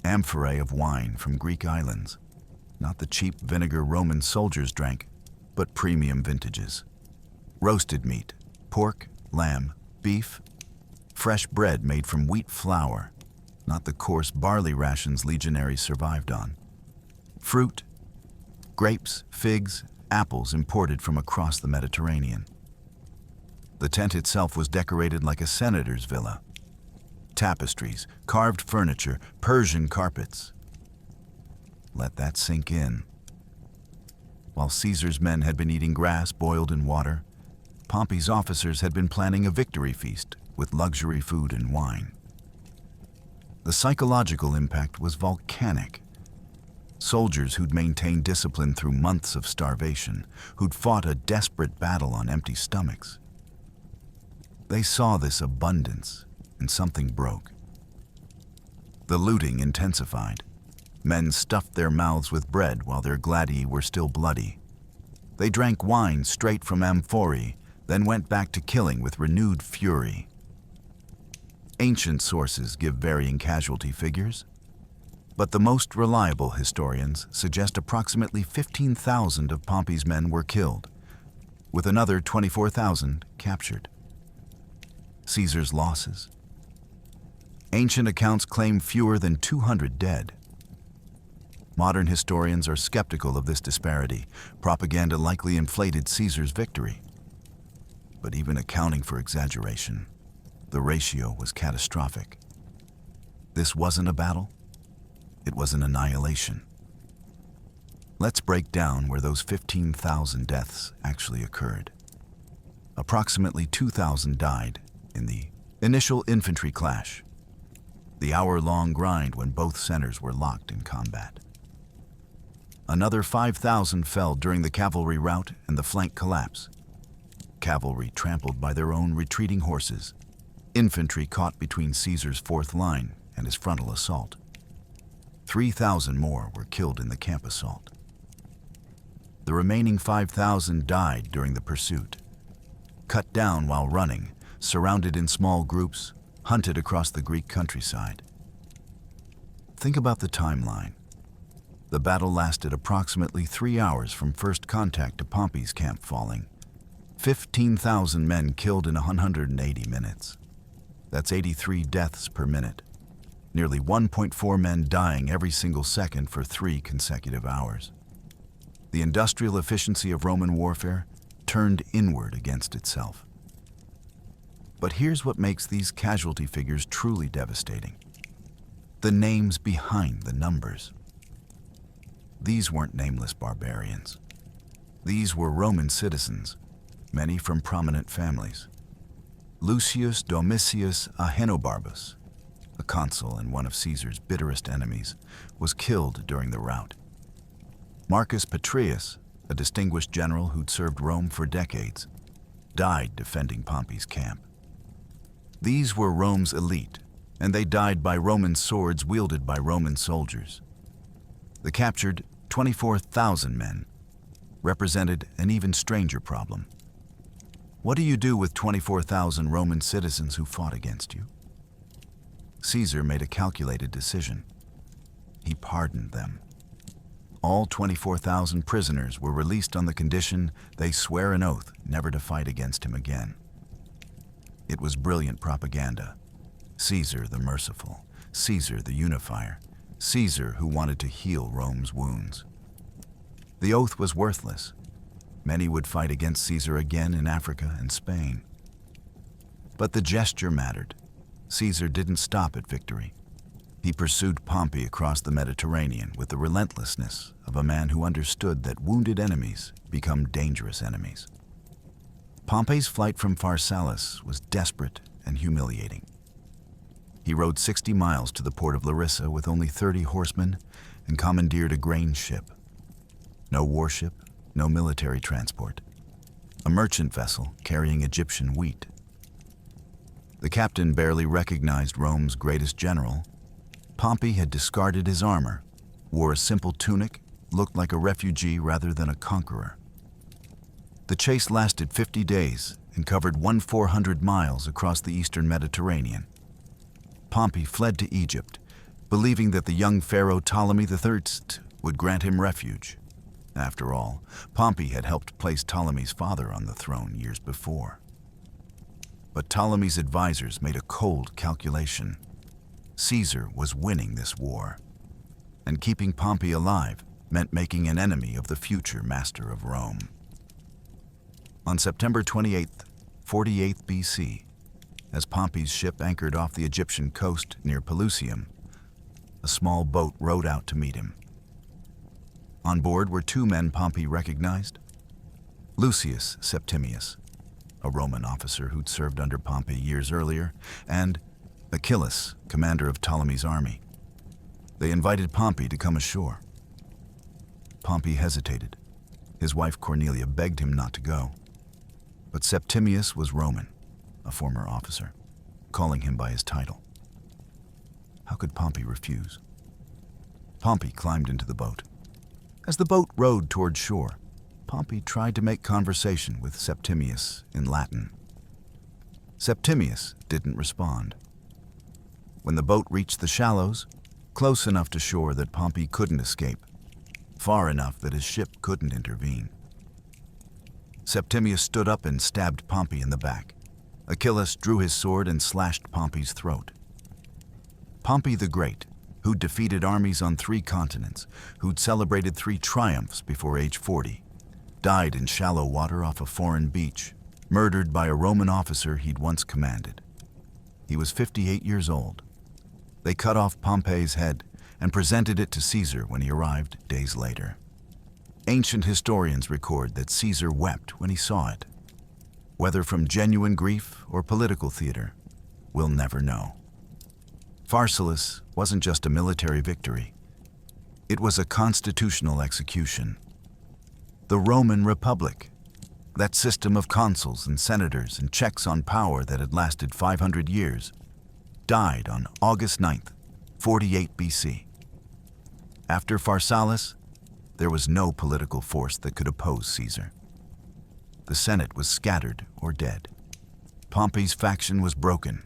Amphorae of wine from Greek islands, not the cheap vinegar Roman soldiers drank, but premium vintages. Roasted meat, pork, lamb, beef, fresh bread made from wheat flour, not the coarse barley rations legionaries survived on. Fruit, grapes, figs, apples imported from across the Mediterranean. The tent itself was decorated like a senator's villa. Tapestries, carved furniture, Persian carpets. Let that sink in. While Caesar's men had been eating grass boiled in water, Pompey's officers had been planning a victory feast with luxury food and wine. The psychological impact was volcanic. Soldiers who'd maintained discipline through months of starvation, who'd fought a desperate battle on empty stomachs. They saw this abundance, and something broke. The looting intensified. Men stuffed their mouths with bread while their gladii were still bloody. They drank wine straight from amphorae, then went back to killing with renewed fury. Ancient sources give varying casualty figures, but the most reliable historians suggest approximately 15,000 of Pompey's men were killed, with another 24,000 captured. Caesar's losses. Ancient accounts claim fewer than 200 dead. Modern historians are skeptical of this disparity. Propaganda likely inflated Caesar's victory. But even accounting for exaggeration, the ratio was catastrophic. This wasn't a battle, it was an annihilation. Let's break down where those 15,000 deaths actually occurred. Approximately 2,000 died in the initial infantry clash, the hour-long grind when both centers were locked in combat. Another 5,000 fell during the cavalry rout and the flank collapse. Cavalry trampled by their own retreating horses. Infantry caught between Caesar's fourth line and his frontal assault. 3,000 more were killed in the camp assault. The remaining 5,000 died during the pursuit. Cut down while running, surrounded in small groups, hunted across the Greek countryside. Think about the timeline. The battle lasted approximately 3 hours from first contact to Pompey's camp falling. 15,000 men killed in 180 minutes. That's 83 deaths per minute. Nearly 1.4 men dying every single second for 3 consecutive hours. The industrial efficiency of Roman warfare turned inward against itself. But here's what makes these casualty figures truly devastating. The names behind the numbers. These weren't nameless barbarians. These were Roman citizens, many from prominent families. Lucius Domitius Ahenobarbus, a consul and one of Caesar's bitterest enemies, was killed during the rout. Marcus Petreius, a distinguished general who'd served Rome for decades, died defending Pompey's camp. These were Rome's elite, and they died by Roman swords wielded by Roman soldiers. The captured 24,000 men represented an even stranger problem. What do you do with 24,000 Roman citizens who fought against you? Caesar made a calculated decision. He pardoned them. All 24,000 prisoners were released on the condition they swear an oath never to fight against him again. It was brilliant propaganda. Caesar the merciful, Caesar the unifier, Caesar who wanted to heal Rome's wounds. The oath was worthless. Many would fight against Caesar again in Africa and Spain. But the gesture mattered. Caesar didn't stop at victory. He pursued Pompey across the Mediterranean with the relentlessness of a man who understood that wounded enemies become dangerous enemies. Pompey's flight from Pharsalus was desperate and humiliating. He rode 60 miles to the port of Larissa with only 30 horsemen and commandeered a grain ship. No warship, no military transport. A merchant vessel carrying Egyptian wheat. The captain barely recognized Rome's greatest general. Pompey had discarded his armor, wore a simple tunic, looked like a refugee rather than a conqueror. The chase lasted 50 days and covered 400 miles across the eastern Mediterranean. Pompey fled to Egypt, believing that the young pharaoh Ptolemy III would grant him refuge. After all, Pompey had helped place Ptolemy's father on the throne years before. But Ptolemy's advisors made a cold calculation. Caesar was winning this war, and keeping Pompey alive meant making an enemy of the future master of Rome. On September 28, 48 BC, as Pompey's ship anchored off the Egyptian coast near Pelusium, a small boat rowed out to meet him. On board were 2 men Pompey recognized. Lucius Septimius, a Roman officer who'd served under Pompey years earlier, and Achilles, commander of Ptolemy's army. They invited Pompey to come ashore. Pompey hesitated. His wife Cornelia begged him not to go. But Septimius was Roman, a former officer, calling him by his title. How could Pompey refuse? Pompey climbed into the boat. As the boat rowed toward shore, Pompey tried to make conversation with Septimius in Latin. Septimius didn't respond. When the boat reached the shallows, close enough to shore that Pompey couldn't escape, far enough that his ship couldn't intervene, Septimius stood up and stabbed Pompey in the back. Achilles drew his sword and slashed Pompey's throat. Pompey the Great, who'd defeated armies on 3 continents, who'd celebrated 3 triumphs before age 40, died in shallow water off a foreign beach, murdered by a Roman officer he'd once commanded. He was 58 years old. They cut off Pompey's head and presented it to Caesar when he arrived days later. Ancient historians record that Caesar wept when he saw it. Whether from genuine grief or political theater, we'll never know. Pharsalus wasn't just a military victory. It was a constitutional execution. The Roman Republic, that system of consuls and senators and checks on power that had lasted 500 years, died on August 9th, 48 BC. After Pharsalus, there was no political force that could oppose Caesar. The Senate was scattered or dead. Pompey's faction was broken.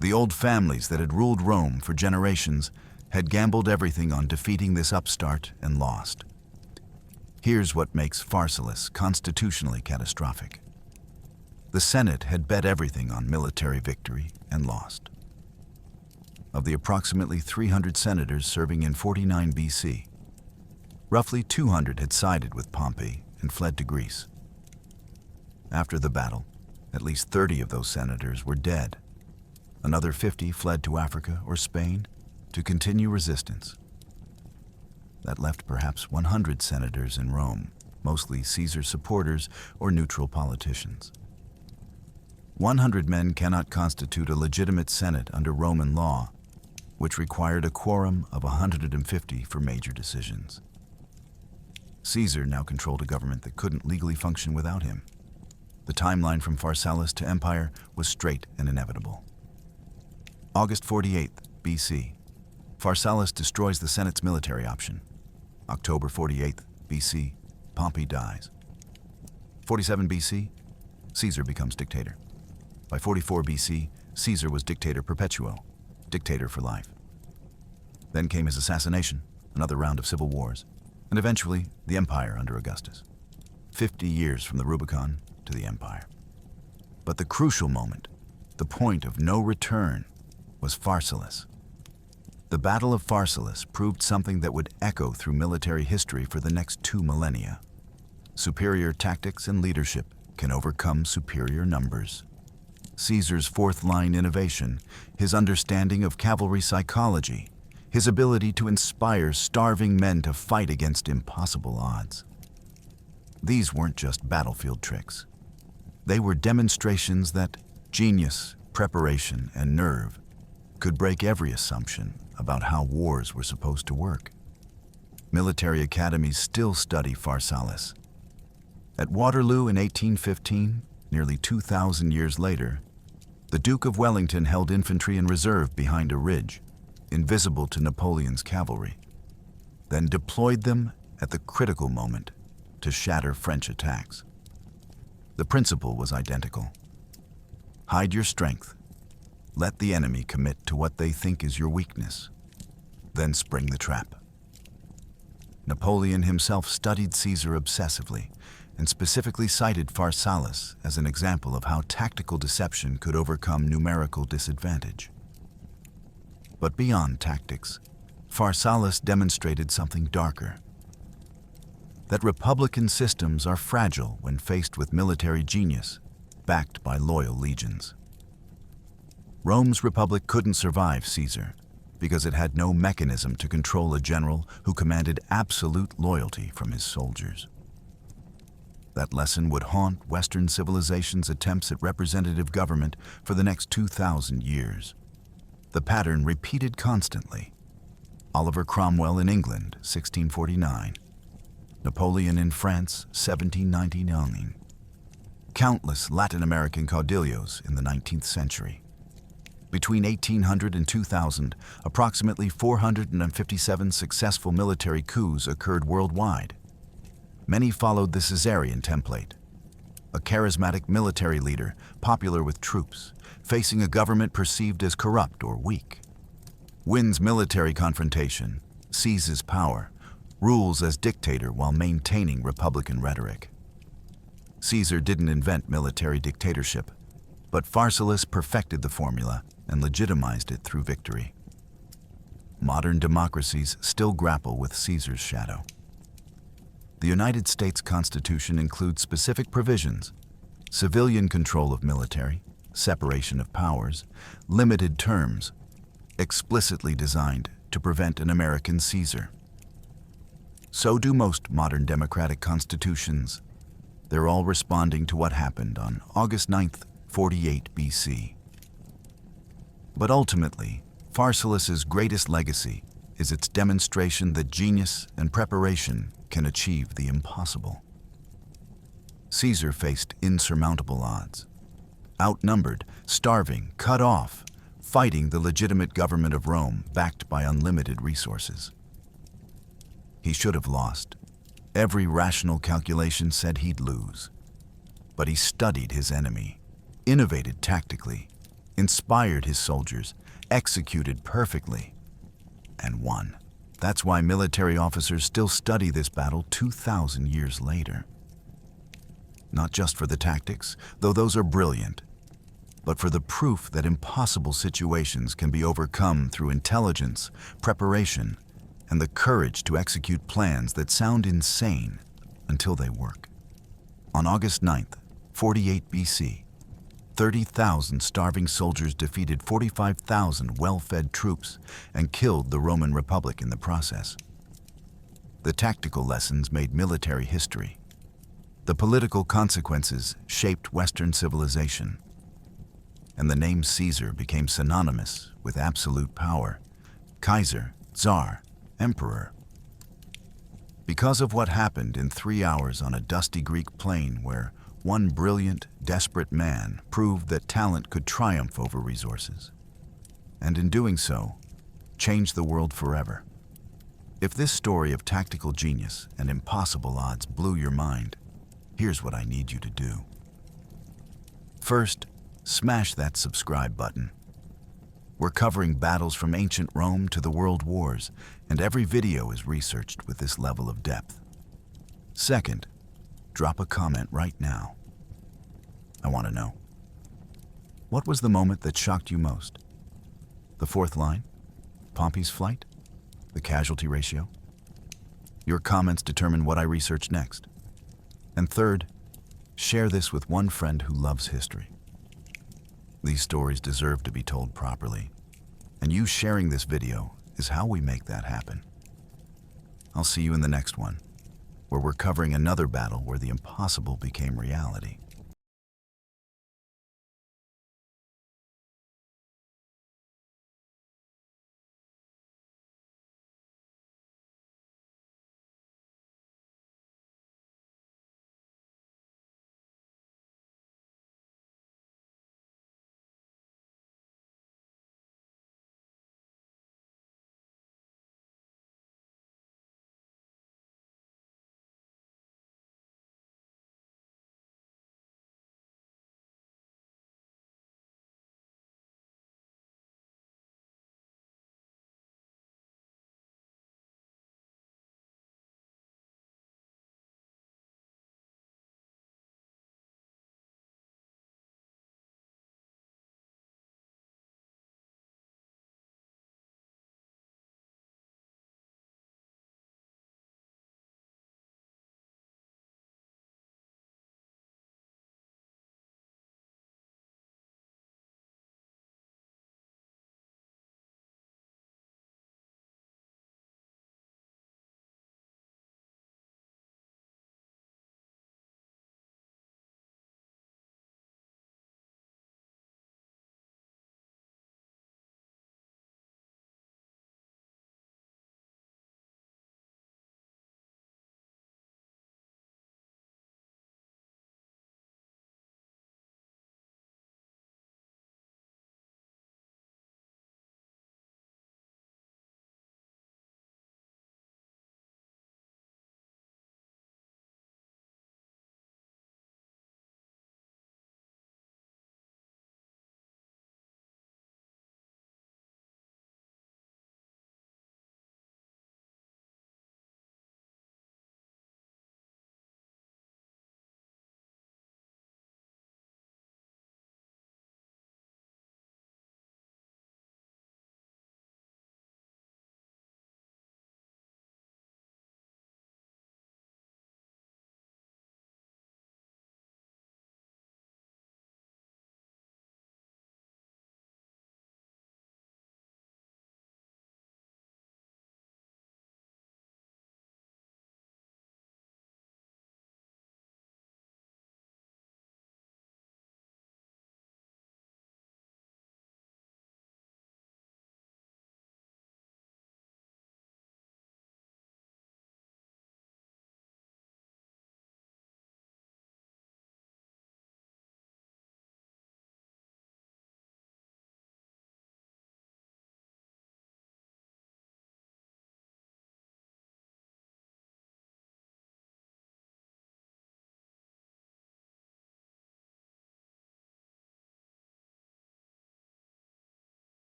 The old families that had ruled Rome for generations had gambled everything on defeating this upstart and lost. Here's what makes Pharsalus constitutionally catastrophic. The Senate had bet everything on military victory and lost. Of the approximately 300 senators serving in 49 BC, roughly 200 had sided with Pompey and fled to Greece. After the battle, at least 30 of those senators were dead. Another 50 fled to Africa or Spain to continue resistance. That left perhaps 100 senators in Rome, mostly Caesar supporters or neutral politicians. 100 men cannot constitute a legitimate Senate under Roman law, which required a quorum of 150 for major decisions. Caesar now controlled a government that couldn't legally function without him. The timeline from Pharsalus to empire was straight and inevitable. August 48th, BC. Pharsalus destroys the Senate's military option. October 48th, BC. Pompey dies. 47 BC. Caesar becomes dictator. By 44 BC, Caesar was dictator perpetuo, dictator for life. Then came his assassination, another round of civil wars, and eventually the empire under Augustus. 50 years from the Rubicon to the empire. But the crucial moment, the point of no return, was Pharsalus. The Battle of Pharsalus proved something that would echo through military history for the next 2 millennia. Superior tactics and leadership can overcome superior numbers. Caesar's fourth-line innovation, his understanding of cavalry psychology, his ability to inspire starving men to fight against impossible odds. These weren't just battlefield tricks. They were demonstrations that genius, preparation, and nerve could break every assumption about how wars were supposed to work. Military academies still study Pharsalus. At Waterloo in 1815, nearly 2,000 years later, the Duke of Wellington held infantry in reserve behind a ridge, invisible to Napoleon's cavalry, then deployed them at the critical moment to shatter French attacks. The principle was identical. Hide your strength. Let the enemy commit to what they think is your weakness. Then spring the trap. Napoleon himself studied Caesar obsessively and specifically cited Pharsalus as an example of how tactical deception could overcome numerical disadvantage. But beyond tactics, Pharsalus demonstrated something darker. That republican systems are fragile when faced with military genius, backed by loyal legions. Rome's republic couldn't survive Caesar because it had no mechanism to control a general who commanded absolute loyalty from his soldiers. That lesson would haunt Western civilization's attempts at representative government for the next 2,000 years. the pattern repeated constantly. Oliver Cromwell in England, 1649. Napoleon in France, 1799. Countless Latin American caudillos in the 19th century. Between 1800 and 2000, approximately 457 successful military coups occurred worldwide. Many followed the Caesarian template. A charismatic military leader, popular with troops, facing a government perceived as corrupt or weak. Wins military confrontation, seizes power, rules as dictator while maintaining republican rhetoric. Caesar didn't invent military dictatorship, but Pharsalus perfected the formula and legitimized it through victory. Modern democracies still grapple with Caesar's shadow. The United States Constitution includes specific provisions: civilian control of military, separation of powers, limited terms, explicitly designed to prevent an American Caesar. So do most modern democratic constitutions. They're all responding to what happened on August 9th, 48 BC. But ultimately, Pharsalus's greatest legacy is its demonstration that genius and preparation can achieve the impossible. Caesar faced insurmountable odds. Outnumbered, starving, cut off, fighting the legitimate government of Rome backed by unlimited resources. He should have lost. Every rational calculation said he'd lose. But he studied his enemy, innovated tactically, inspired his soldiers, executed perfectly, and won. That's why military officers still study this battle 2,000 years later. Not just for the tactics, though those are brilliant, but for the proof that impossible situations can be overcome through intelligence, preparation, and the courage to execute plans that sound insane until they work. On August 9th, 48 BC, 30,000 starving soldiers defeated 45,000 well-fed troops and killed the Roman Republic in the process. The tactical lessons made military history. The political consequences shaped Western civilization. And the name Caesar became synonymous with absolute power: Kaiser, Tsar, Emperor. Because of what happened in 3 hours on a dusty Greek plain where one brilliant, desperate man proved that talent could triumph over resources, and in doing so, change the world forever. If this story of tactical genius and impossible odds blew your mind, here's what I need you to do. First, smash that subscribe button. We're covering battles from ancient Rome to the world wars, and every video is researched with this level of depth. Second, drop a comment right now. I want to know. What was the moment that shocked you most? The fourth line? Pompey's flight? The casualty ratio? Your comments determine what I research next. And third, share this with one friend who loves history. These stories deserve to be told properly, and you sharing this video is how we make that happen. I'll see you in the next one, where we're covering another battle where the impossible became reality.